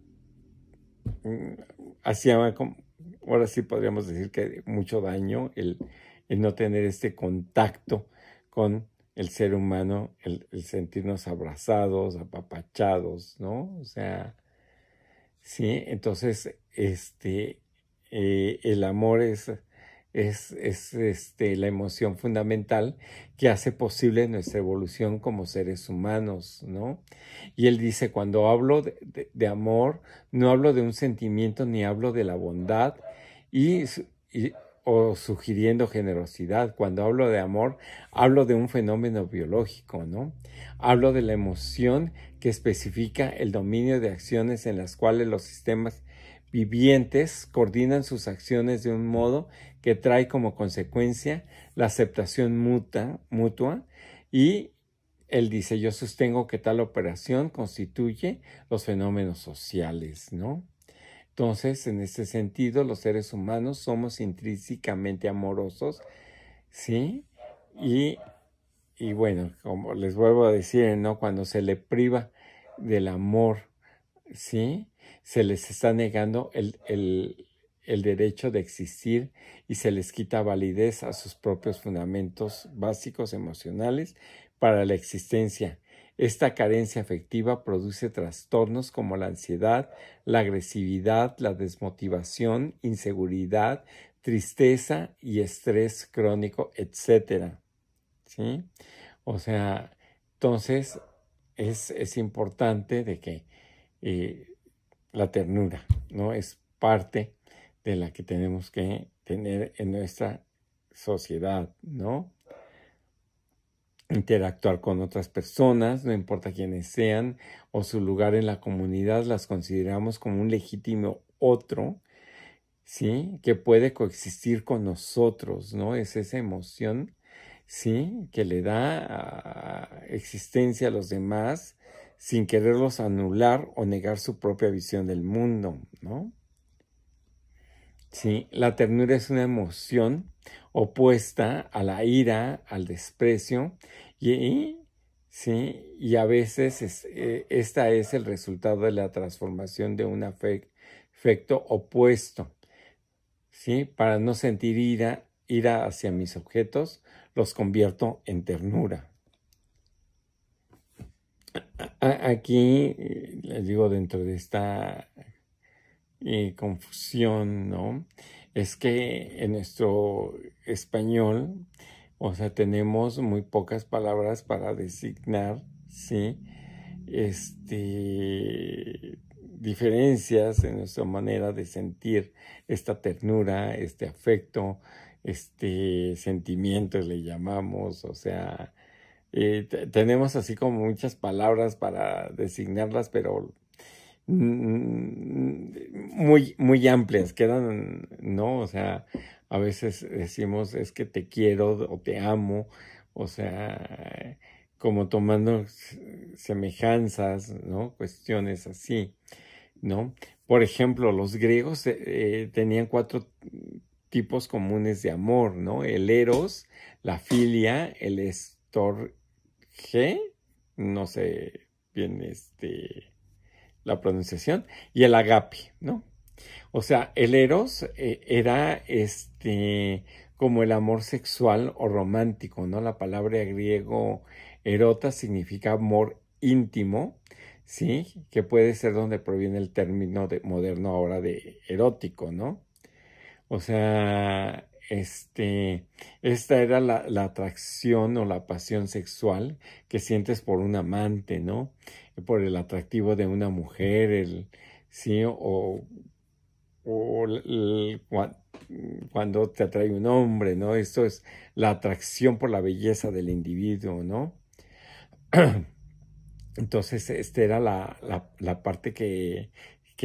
hacía, ahora sí podríamos decir que mucho daño el no tener este contacto con el ser humano, el sentirnos abrazados, apapachados, ¿no? O sea, sí, entonces, el amor es la emoción fundamental que hace posible nuestra evolución como seres humanos, ¿no? Y él dice, cuando hablo de amor, no hablo de un sentimiento ni hablo de la bondad y, o sugiriendo generosidad. Cuando hablo de amor, hablo de un fenómeno biológico, ¿no? Hablo de la emoción que especifica el dominio de acciones en las cuales los sistemas vivientes coordinan sus acciones de un modo que trae como consecuencia la aceptación mutua y él dice, yo sostengo que tal operación constituye los fenómenos sociales, ¿no? Entonces, en este sentido, los seres humanos somos intrínsecamente amorosos, ¿sí? Y bueno, como les vuelvo a decir, ¿no? Cuando se le priva del amor, ¿sí? Se les está negando el derecho de existir y se les quita validez a sus propios fundamentos básicos emocionales para la existencia. Esta carencia afectiva produce trastornos como la ansiedad, la agresividad, la desmotivación, inseguridad, tristeza y estrés crónico, etcétera, ¿sí? O sea, entonces es importante de que la ternura, ¿no? Es parte de la que tenemos que tener en nuestra sociedad, ¿no? Interactuar con otras personas, no importa quiénes sean, o su lugar en la comunidad, las consideramos como un legítimo otro, ¿sí? Que puede coexistir con nosotros, ¿no? Es esa emoción, ¿sí? Que le da existencia a los demás sin quererlos anular o negar su propia visión del mundo, ¿no? Sí, la ternura es una emoción opuesta a la ira, al desprecio, sí, y a veces esta es el resultado de la transformación de un afecto opuesto, ¿sí? Para no sentir ira hacia mis objetos, los convierto en ternura. Aquí, les digo, dentro de esta confusión, ¿no? Es que en nuestro español, o sea, tenemos muy pocas palabras para designar, ¿sí? Diferencias en nuestra manera de sentir esta ternura, este afecto, sentimientos le llamamos, o sea, tenemos así como muchas palabras para designarlas, pero muy amplias, quedan, ¿no? O sea, a veces decimos es que te quiero o te amo, o sea, como tomando semejanzas, ¿no? Cuestiones así, ¿no? Por ejemplo, los griegos tenían 4 tipos comunes de amor, ¿no? El eros, la filia, el estorge, no sé bien la pronunciación, y el agape, ¿no? O sea, el eros era como el amor sexual o romántico, ¿no? La palabra griego erota significa amor íntimo, ¿sí? Que puede ser donde proviene el término moderno ahora de erótico, ¿no? O sea, esta era la atracción o la pasión sexual que sientes por un amante, ¿no? Por el atractivo de una mujer, sí, cuando te atrae un hombre, ¿no? Esto es la atracción por la belleza del individuo, ¿no? Entonces, esta era la parte que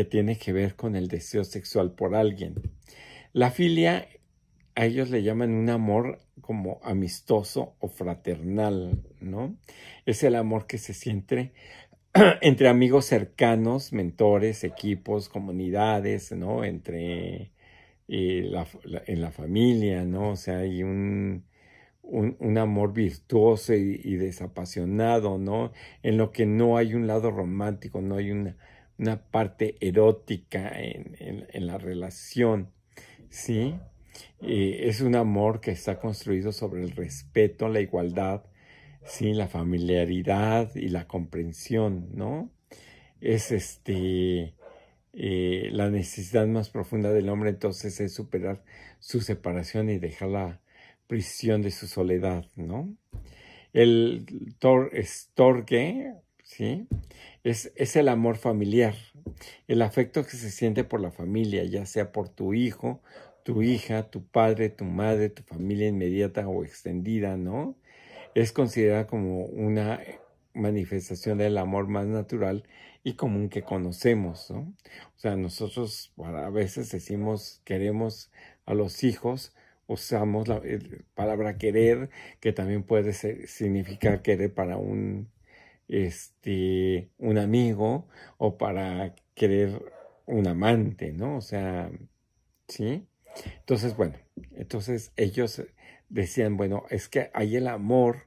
tiene que ver con el deseo sexual por alguien. La filia, a ellos le llaman un amor como amistoso o fraternal, ¿no? Es el amor que se siente entre amigos cercanos, mentores, equipos, comunidades, ¿no? En la familia, ¿no? O sea, hay un amor virtuoso y desapasionado, ¿no? En lo que no hay un lado romántico, no hay una parte erótica en la relación, ¿sí? Es un amor que está construido sobre el respeto, la igualdad, ¿sí? La familiaridad y la comprensión, ¿no? Es la necesidad más profunda del hombre, entonces, es superar su separación y dejar la prisión de su soledad, ¿no? El storge, ¿sí? Es el amor familiar, el afecto que se siente por la familia, ya sea por tu hijo, tu hija, tu padre, tu madre, tu familia inmediata o extendida, ¿no? Es considerada como una manifestación del amor más natural y común que conocemos, ¿no? O sea, nosotros a veces decimos queremos a los hijos, usamos la palabra querer, que también puede significar querer para un amigo o para querer un amante, ¿no? O sea, ¿sí? Entonces, bueno, entonces ellos decían, bueno, es que hay el amor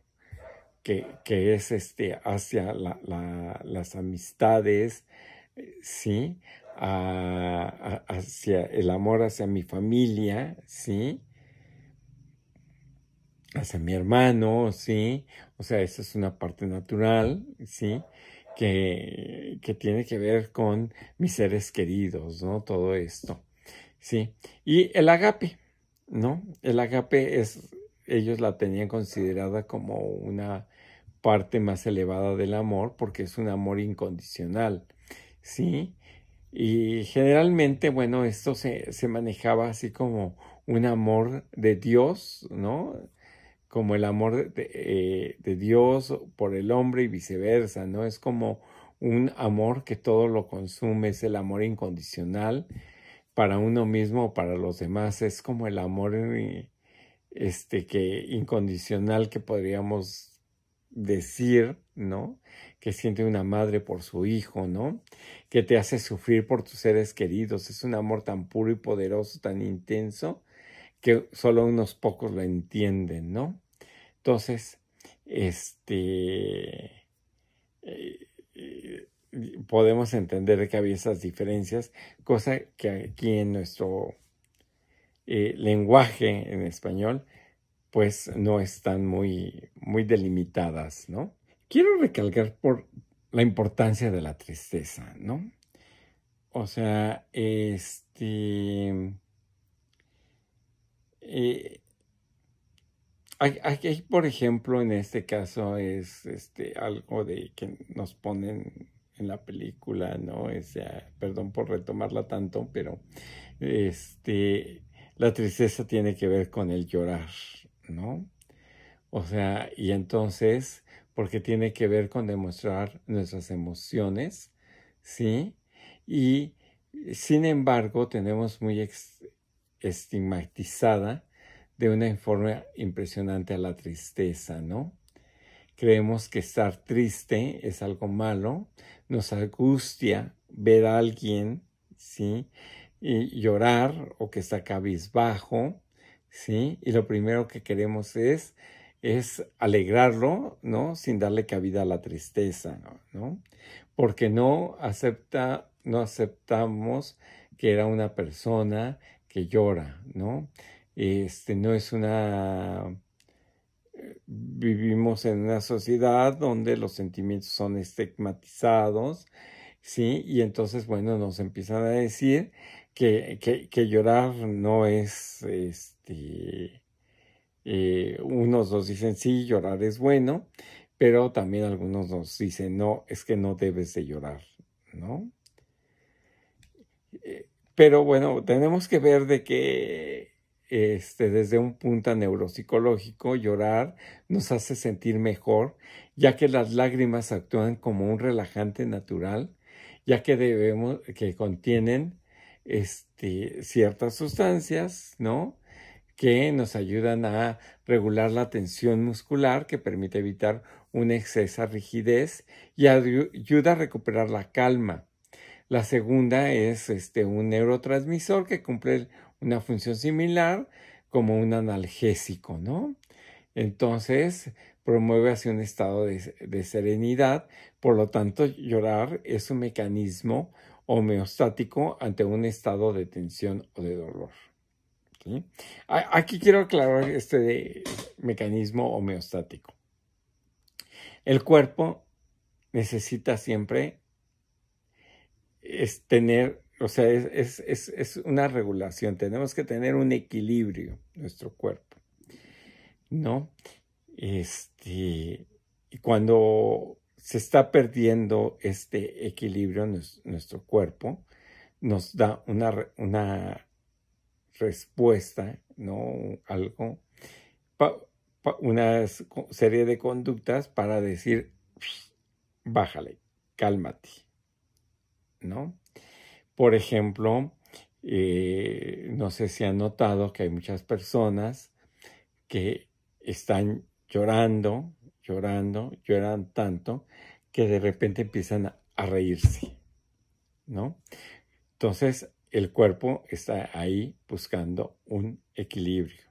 que es hacia las amistades, ¿sí? Hacia el amor hacia mi familia, ¿sí? Hacia mi hermano, ¿sí? O sea, esa es una parte natural, ¿sí? Que tiene que ver con mis seres queridos, ¿no? Todo esto, ¿sí? Y el agape, ¿no? El agape ellos la tenían considerada como una parte más elevada del amor porque es un amor incondicional, ¿sí? Y generalmente, bueno, esto se manejaba así como un amor de Dios, ¿no? Como el amor de Dios por el hombre y viceversa, ¿no? Es como un amor que todo lo consume, es el amor incondicional para uno mismo o para los demás, es como el amor que incondicional que podríamos decir, ¿no? Que siente una madre por su hijo, ¿no? Que te hace sufrir por tus seres queridos. Es un amor tan puro y poderoso, tan intenso, que solo unos pocos lo entienden, ¿no? Entonces, eh, eh, podemos entender que había esas diferencias, cosa que aquí en nuestro lenguaje en español, pues no están muy delimitadas, ¿no? Quiero recalcar por la importancia de la tristeza, ¿no? O sea, aquí, por ejemplo, en este caso es algo de que nos ponen en la película, ¿no? Perdón por retomarla tanto, pero la tristeza tiene que ver con el llorar, ¿no? O sea, y entonces, porque tiene que ver con demostrar nuestras emociones, ¿sí? Y sin embargo, tenemos muy estigmatizada de una forma impresionante a la tristeza, ¿no? Creemos que estar triste es algo malo, nos angustia ver a alguien, ¿sí? Y llorar o que está cabizbajo, ¿sí? Y lo primero que queremos es alegrarlo, ¿no? Sin darle cabida a la tristeza, ¿no? Porque no aceptamos que era una persona que llora, ¿no? No es vivimos en una sociedad donde los sentimientos son estigmatizados, ¿sí? Y entonces, bueno, nos empiezan a decir que llorar no es, unos nos dicen, sí, llorar es bueno, pero también algunos nos dicen, no, es que no debes de llorar, ¿no? Pero bueno, tenemos que ver de que desde un punto neuropsicológico, llorar nos hace sentir mejor, ya que las lágrimas actúan como un relajante natural, ya que contienen ciertas sustancias, ¿no? Que nos ayudan a regular la tensión muscular, que permite evitar una excesa rigidez y ayuda a recuperar la calma. La segunda es un neurotransmisor que cumple una función similar como un analgésico, ¿no? Entonces, promueve hacia un estado de serenidad. Por lo tanto, llorar es un mecanismo homeostático ante un estado de tensión o de dolor, ¿sí? Aquí quiero aclarar mecanismo homeostático. El cuerpo necesita siempre tener, o sea, es una regulación. Tenemos que tener un equilibrio en nuestro cuerpo, ¿no? Y cuando se está perdiendo este equilibrio en nuestro cuerpo, nos da una respuesta, ¿no? Algo, una serie de conductas para decir, bájale, cálmate, ¿no? Por ejemplo, no sé si han notado que hay muchas personas que están lloran tanto que de repente empiezan a reírse, ¿no? Entonces, el cuerpo está ahí buscando un equilibrio,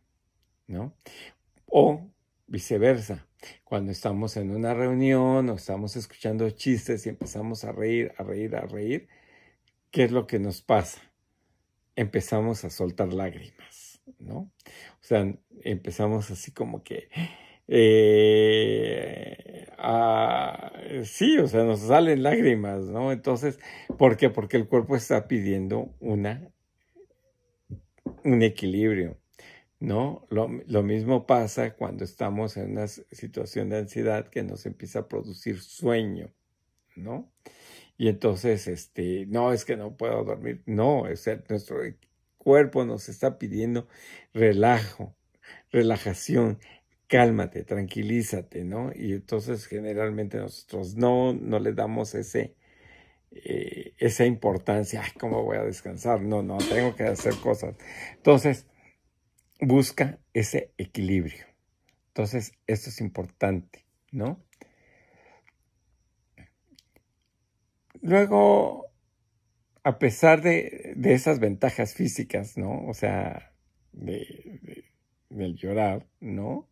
¿no? O viceversa, cuando estamos en una reunión o estamos escuchando chistes y empezamos a reír, ¿qué es lo que nos pasa? Empezamos a soltar lágrimas, ¿no? O sea, empezamos así como que, sí, o sea, nos salen lágrimas, ¿no? Entonces, ¿por qué? Porque el cuerpo está pidiendo un equilibrio, ¿no? Lo mismo pasa cuando estamos en una situación de ansiedad que nos empieza a producir sueño, ¿no? Y entonces, no, es que no puedo dormir. No, nuestro cuerpo nos está pidiendo relajación, cálmate, tranquilízate, ¿no? Y entonces generalmente nosotros no le damos esa importancia. Ay, ¿cómo voy a descansar? No, tengo que hacer cosas. Entonces, busca ese equilibrio. Entonces, esto es importante, ¿no? luego, a pesar de esas ventajas físicas, ¿no? O sea, del llorar, ¿no?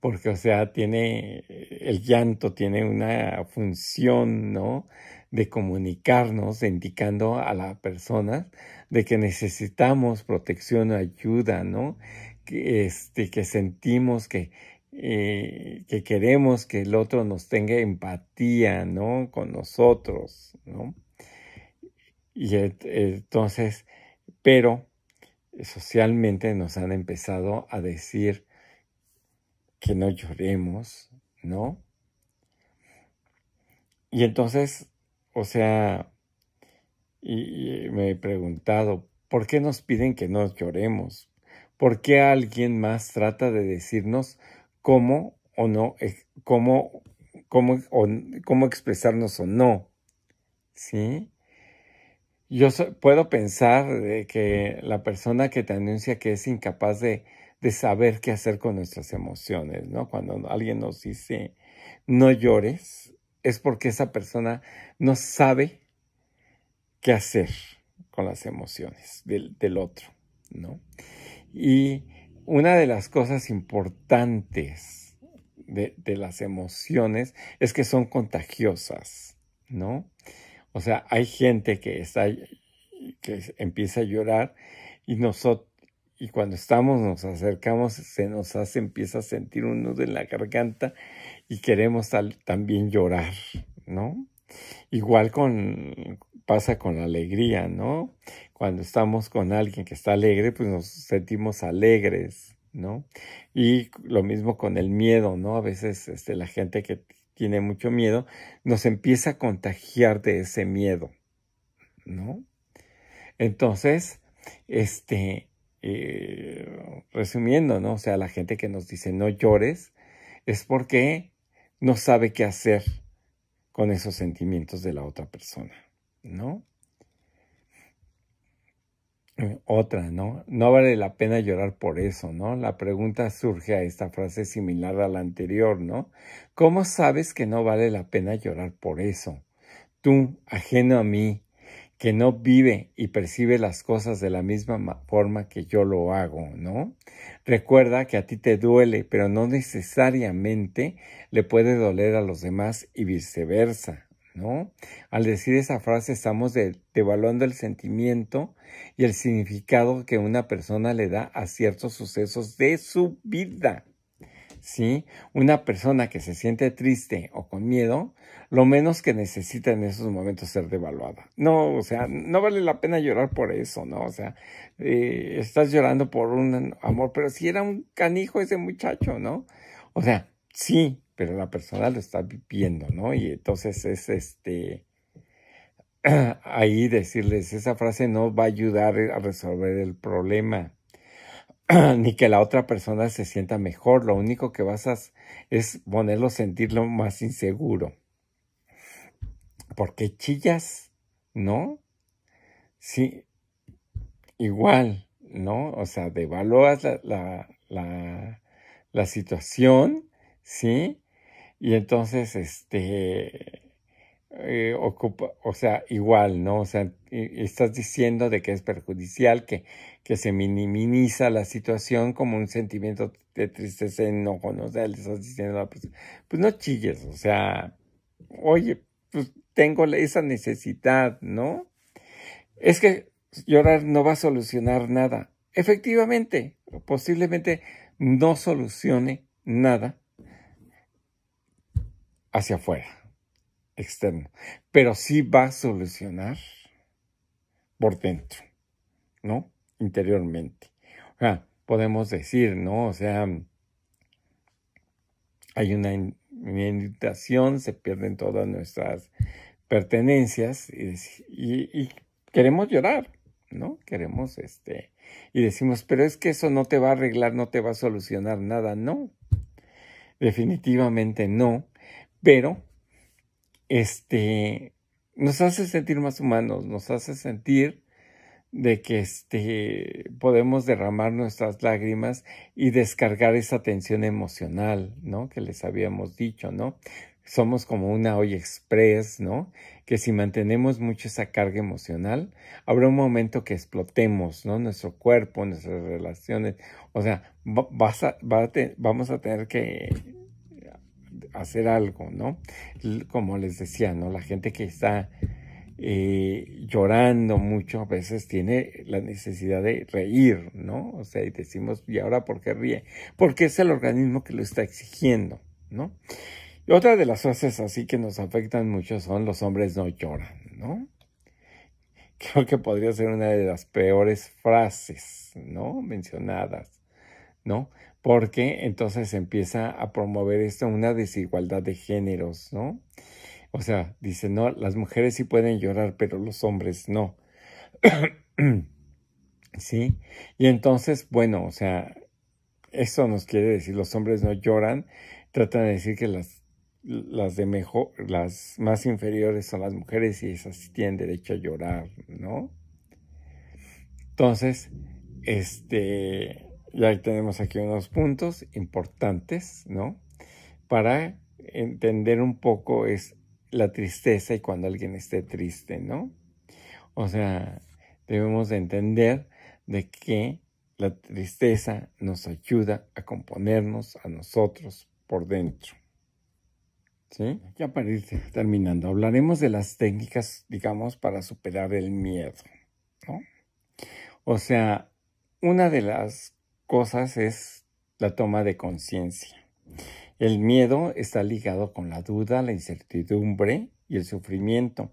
Porque, o sea, el llanto tiene una función, ¿no? De comunicarnos, indicando a la persona de que necesitamos protección o ayuda, ¿no? Que sentimos que queremos que el otro nos tenga empatía, ¿no? Con nosotros, ¿no? Y entonces, pero socialmente nos han empezado a decir que no lloremos, ¿no? Y entonces, o sea, y me he preguntado, ¿por qué nos piden que no lloremos? ¿Por qué alguien más trata de decirnos cómo o no, cómo expresarnos o no? ¿Sí? Puedo pensar de que la persona que te anuncia que es incapaz de saber qué hacer con nuestras emociones, ¿no? Cuando alguien nos dice no llores, es porque esa persona no sabe qué hacer con las emociones del otro, ¿no? Y una de las cosas importantes de las emociones es que son contagiosas, ¿no? O sea, hay gente que empieza a llorar y y cuando nos acercamos, empieza a sentir un nudo en la garganta y queremos también llorar, ¿no? Igual pasa con la alegría, ¿no? Cuando estamos con alguien que está alegre, pues nos sentimos alegres, ¿no? Y lo mismo con el miedo, ¿no? A veces la gente que tiene mucho miedo nos empieza a contagiar de ese miedo, ¿no? Entonces, resumiendo, ¿no? O sea, la gente que nos dice no llores es porque no sabe qué hacer con esos sentimientos de la otra persona, ¿no? Otra, ¿no? No vale la pena llorar por eso, ¿no? La pregunta surge a esta frase similar a la anterior, ¿no? ¿Cómo sabes que no vale la pena llorar por eso? Tú, ajeno a mí, que no vive y percibe las cosas de la misma forma que yo lo hago, ¿no? Recuerda que a ti te duele, pero no necesariamente le puede doler a los demás y viceversa, ¿no? Al decir esa frase estamos devaluando el sentimiento y el significado que una persona le da a ciertos sucesos de su vida. ¿Sí? Una persona que se siente triste o con miedo, lo menos que necesita en esos momentos es ser devaluada. No, o sea, no vale la pena llorar por eso, ¿no? O sea, estás llorando por un amor, pero si era un canijo ese muchacho, ¿no? O sea, sí, pero la persona lo está viviendo, ¿no? Y entonces es ahí decirles, esa frase no va a ayudar a resolver el problema. Ni que la otra persona se sienta mejor. Lo único que es ponerlo a sentirlo más inseguro. ¿Por qué chillas? ¿No? Sí, igual, ¿no? O sea, devalúas la situación, ¿sí? Y entonces, o sea, igual, ¿no? O sea, estás diciendo de que es perjudicial, que se minimiza la situación como un sentimiento de tristeza, enojo, ¿no? O sea, le estás diciendo a la persona, pues no chilles, o sea, oye, pues tengo esa necesidad, ¿no? Es que llorar no va a solucionar nada. Efectivamente, posiblemente no solucione nada hacia afuera, externo, pero sí va a solucionar por dentro, ¿no? Interiormente. O sea, podemos decir, ¿no? O sea, hay una inundación, se pierden todas nuestras pertenencias y queremos llorar, ¿no? Queremos, y decimos, pero es que eso no te va a arreglar, no te va a solucionar nada. No, definitivamente no, pero nos hace sentir más humanos, nos hace sentir de que podemos derramar nuestras lágrimas y descargar esa tensión emocional, ¿no? Que les habíamos dicho, ¿no? somos como una olla express, ¿no? Que si mantenemos mucho esa carga emocional, habrá un momento que explotemos, ¿no? Nuestro cuerpo, nuestras relaciones. O sea, vamos a tener que hacer algo, ¿no? Como les decía, ¿no? La gente que está llorando mucho a veces tiene la necesidad de reír, ¿no? O sea, y decimos, ¿y ahora por qué ríe? Porque es el organismo que lo está exigiendo, ¿no? Y otra de las frases así que nos afectan mucho son los hombres no lloran, ¿no? Creo que podría ser una de las peores frases, ¿no? Mencionadas, ¿no? Porque entonces empieza a promover esto una desigualdad de géneros, ¿no? O sea, dice, no, las mujeres sí pueden llorar, pero los hombres no. ¿Sí? Y entonces, bueno, o sea, eso nos quiere decir, los hombres no lloran, tratan de decir que las más inferiores son las mujeres y esas sí tienen derecho a llorar, ¿no? Entonces, ya tenemos aquí unos puntos importantes, ¿no? Para entender un poco es la tristeza y cuando alguien esté triste, ¿no? O sea, debemos de entender de que la tristeza nos ayuda a componernos a nosotros por dentro. ¿Sí? Ya para ir terminando, hablaremos de las técnicas, digamos, para superar el miedo, ¿no? O sea, una de las cosas es la toma de conciencia. El miedo está ligado con la duda, la incertidumbre y el sufrimiento.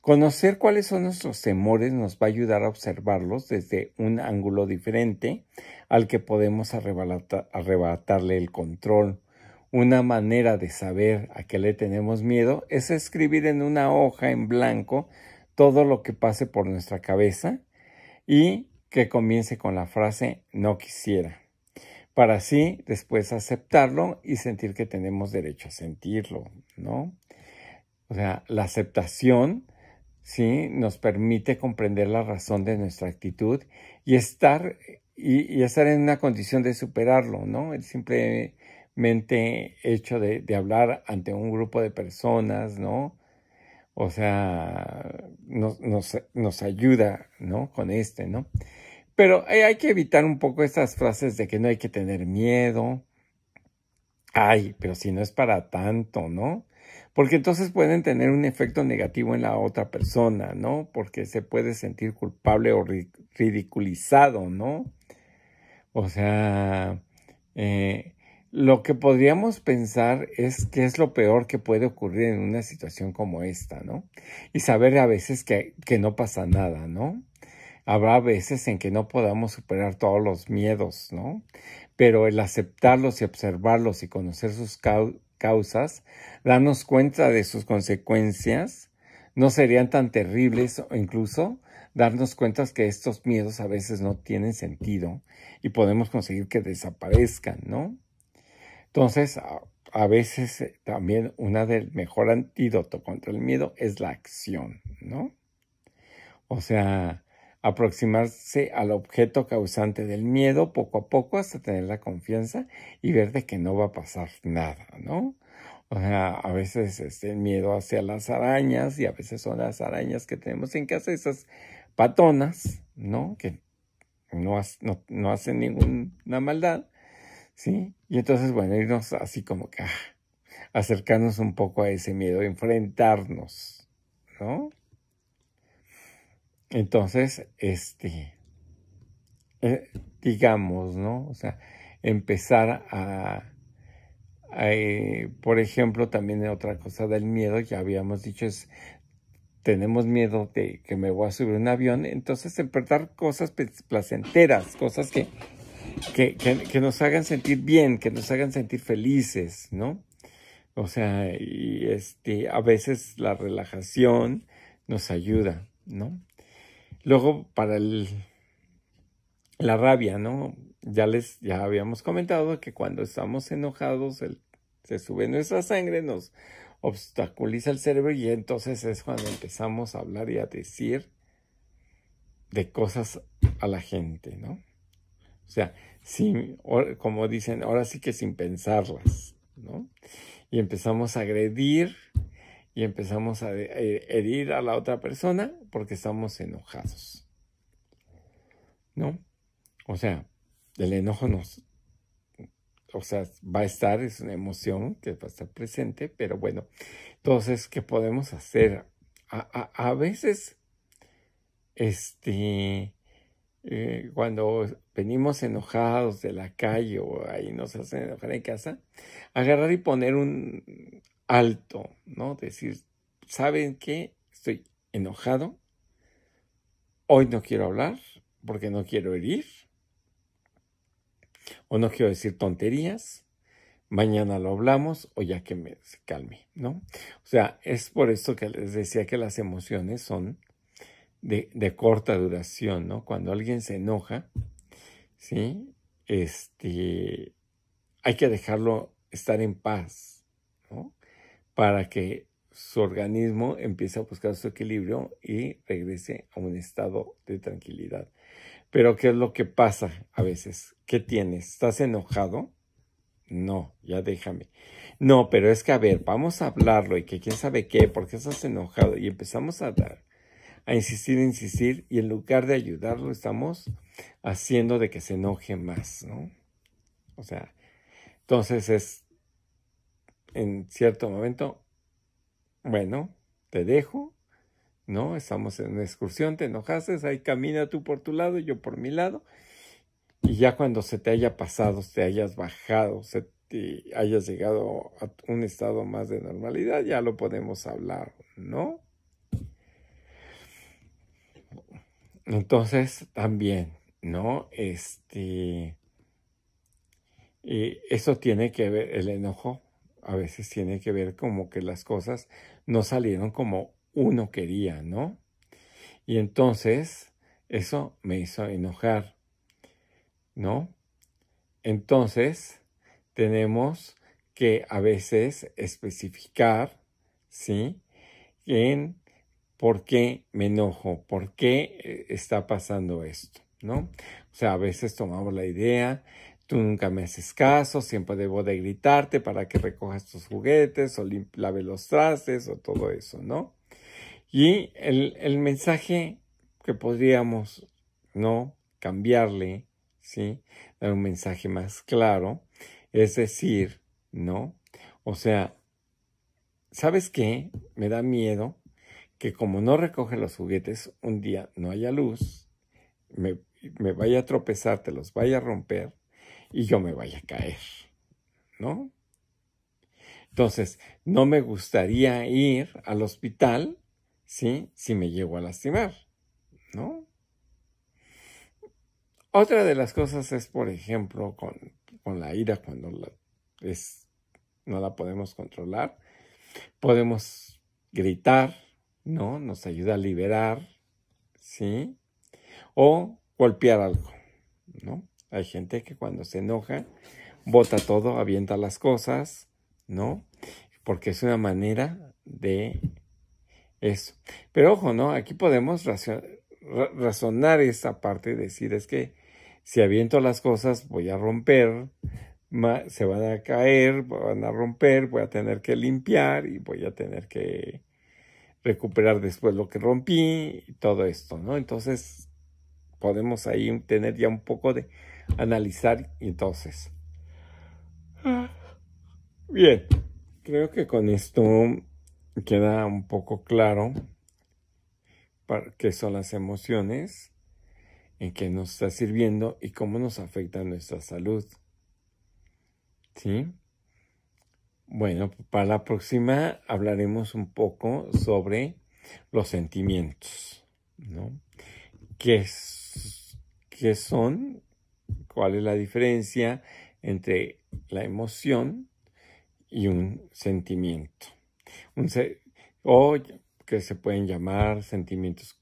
Conocer cuáles son nuestros temores nos va a ayudar a observarlos desde un ángulo diferente al que podemos arrebatarle el control. Una manera de saber a qué le tenemos miedo es escribir en una hoja en blanco todo lo que pase por nuestra cabeza y que comience con la frase no quisiera, para así después aceptarlo y sentir que tenemos derecho a sentirlo, ¿no? O sea, la aceptación, ¿sí? Nos permite comprender la razón de nuestra actitud y estar en una condición de superarlo, ¿no? El simplemente hecho de hablar ante un grupo de personas, ¿no? O sea, nos ayuda, ¿no? Con ¿no? Pero hay que evitar un poco estas frases de que no hay que tener miedo. Ay, pero si no es para tanto, ¿no? Porque entonces pueden tener un efecto negativo en la otra persona, ¿no? Porque se puede sentir culpable o ridiculizado, ¿no? O sea, lo que podríamos pensar es qué es lo peor que puede ocurrir en una situación como esta, ¿no? Y saber a veces que no pasa nada, ¿no? Habrá veces en que no podamos superar todos los miedos, ¿no? Pero el aceptarlos y observarlos y conocer sus causas, darnos cuenta de sus consecuencias, no serían tan terribles o incluso darnos cuenta que estos miedos a veces no tienen sentido y podemos conseguir que desaparezcan, ¿no? Entonces, a veces también del mejor antídoto contra el miedo es la acción, ¿no? O sea, aproximarse al objeto causante del miedo poco a poco hasta tener la confianza y ver de que no va a pasar nada, ¿no? O sea, a veces el miedo hacia las arañas y a veces son las arañas que tenemos en casa, esas patonas, ¿no? Que no hacen ninguna maldad, ¿sí? Y entonces, bueno, irnos así como que acercarnos un poco a ese miedo, enfrentarnos, ¿no? Entonces, digamos, ¿no? O sea, empezar por ejemplo, también otra cosa del miedo, ya habíamos dicho, tenemos miedo de que me voy a subir a un avión, entonces empezar cosas placenteras, cosas que nos hagan sentir bien, que nos hagan sentir felices, ¿no? O sea, y a veces la relajación nos ayuda, ¿no? Luego, para la rabia, ¿no? Ya habíamos comentado que cuando estamos enojados, se sube nuestra sangre, nos obstaculiza el cerebro y entonces es cuando empezamos a hablar y a decir de cosas a la gente, ¿no? O sea, como dicen, ahora sí que sin pensarlas, ¿no? y empezamos a agredir y empezamos a herir a la otra persona porque estamos enojados, ¿no? O sea, el enojo va a estar, es una emoción que va a estar presente, pero bueno, entonces, ¿qué podemos hacer? A veces, cuando venimos enojados de la calle o ahí nos hacen enojar en casa, agarrar y poner un alto, ¿no? Decir, ¿saben qué? Estoy enojado, hoy no quiero hablar porque no quiero herir o no quiero decir tonterías, mañana lo hablamos o ya que se calme, ¿no? O sea, es por esto que les decía que las emociones son de corta duración, ¿no? Cuando alguien se enoja, ¿sí? Hay que dejarlo estar en paz, ¿no? Para que su organismo empiece a buscar su equilibrio y regrese a un estado de tranquilidad. Pero ¿qué es lo que pasa a veces? ¿Qué tienes? ¿Estás enojado? No, ya déjame. No, pero es que a ver, vamos a hablarlo y que quién sabe qué, ¿por qué estás enojado? Y empezamos a insistir, y en lugar de ayudarlo estamos haciendo de que se enoje más, ¿no? O sea, entonces en cierto momento, bueno, te dejo, ¿no? Estamos en una excursión, te enojaste, ahí camina tú por tu lado, yo por mi lado, y ya cuando se te haya pasado, te hayas bajado, te hayas llegado a un estado más de normalidad, ya lo podemos hablar, ¿no? Entonces, también, ¿no? Eso tiene que ver, el enojo a veces tiene que ver como que las cosas no salieron como uno quería, ¿no? Y entonces, eso me hizo enojar, ¿no? Entonces, tenemos que a veces especificar, ¿sí? En por qué me enojo, por qué está pasando esto, ¿no? O sea, a veces tomamos la idea, tú nunca me haces caso, siempre debo de gritarte para que recojas tus juguetes o lave los trastes o todo eso, ¿no? Y el mensaje que podríamos, ¿no? Cambiarle, ¿sí? Dar un mensaje más claro, es decir, ¿no? O sea, ¿sabes qué? Me da miedo que como no recoge los juguetes, un día no haya luz, me vaya a tropezar, te los vaya a romper y yo me vaya a caer, ¿no? Entonces, no me gustaría ir al hospital, ¿sí? Si me llego a lastimar, ¿no? Otra de las cosas es, por ejemplo, con la ira, cuando no la podemos controlar, podemos gritar, ¿no? Nos ayuda a liberar, ¿sí? O golpear algo, ¿no? Hay gente que cuando se enoja, bota todo, avienta las cosas, ¿no? Porque es una manera de eso. Pero ojo, ¿no? Aquí podemos razonar esa parte y decir, es que si aviento las cosas, voy a romper, se van a caer, van a romper, voy a tener que limpiar y voy a tener que recuperar después lo que rompí y todo esto, ¿no? Entonces, podemos ahí tener ya un poco de analizar y entonces. Bien, creo que con esto queda un poco claro qué son las emociones, en qué nos está sirviendo y cómo nos afecta nuestra salud. ¿Sí? Bueno, para la próxima hablaremos un poco sobre los sentimientos, ¿no? ¿Qué son? ¿Cuál es la diferencia entre la emoción y un sentimiento? O que se pueden llamar sentimientos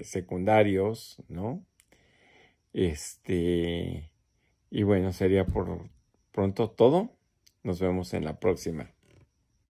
secundarios, ¿no? Y bueno, sería por pronto todo. Nos vemos en la próxima.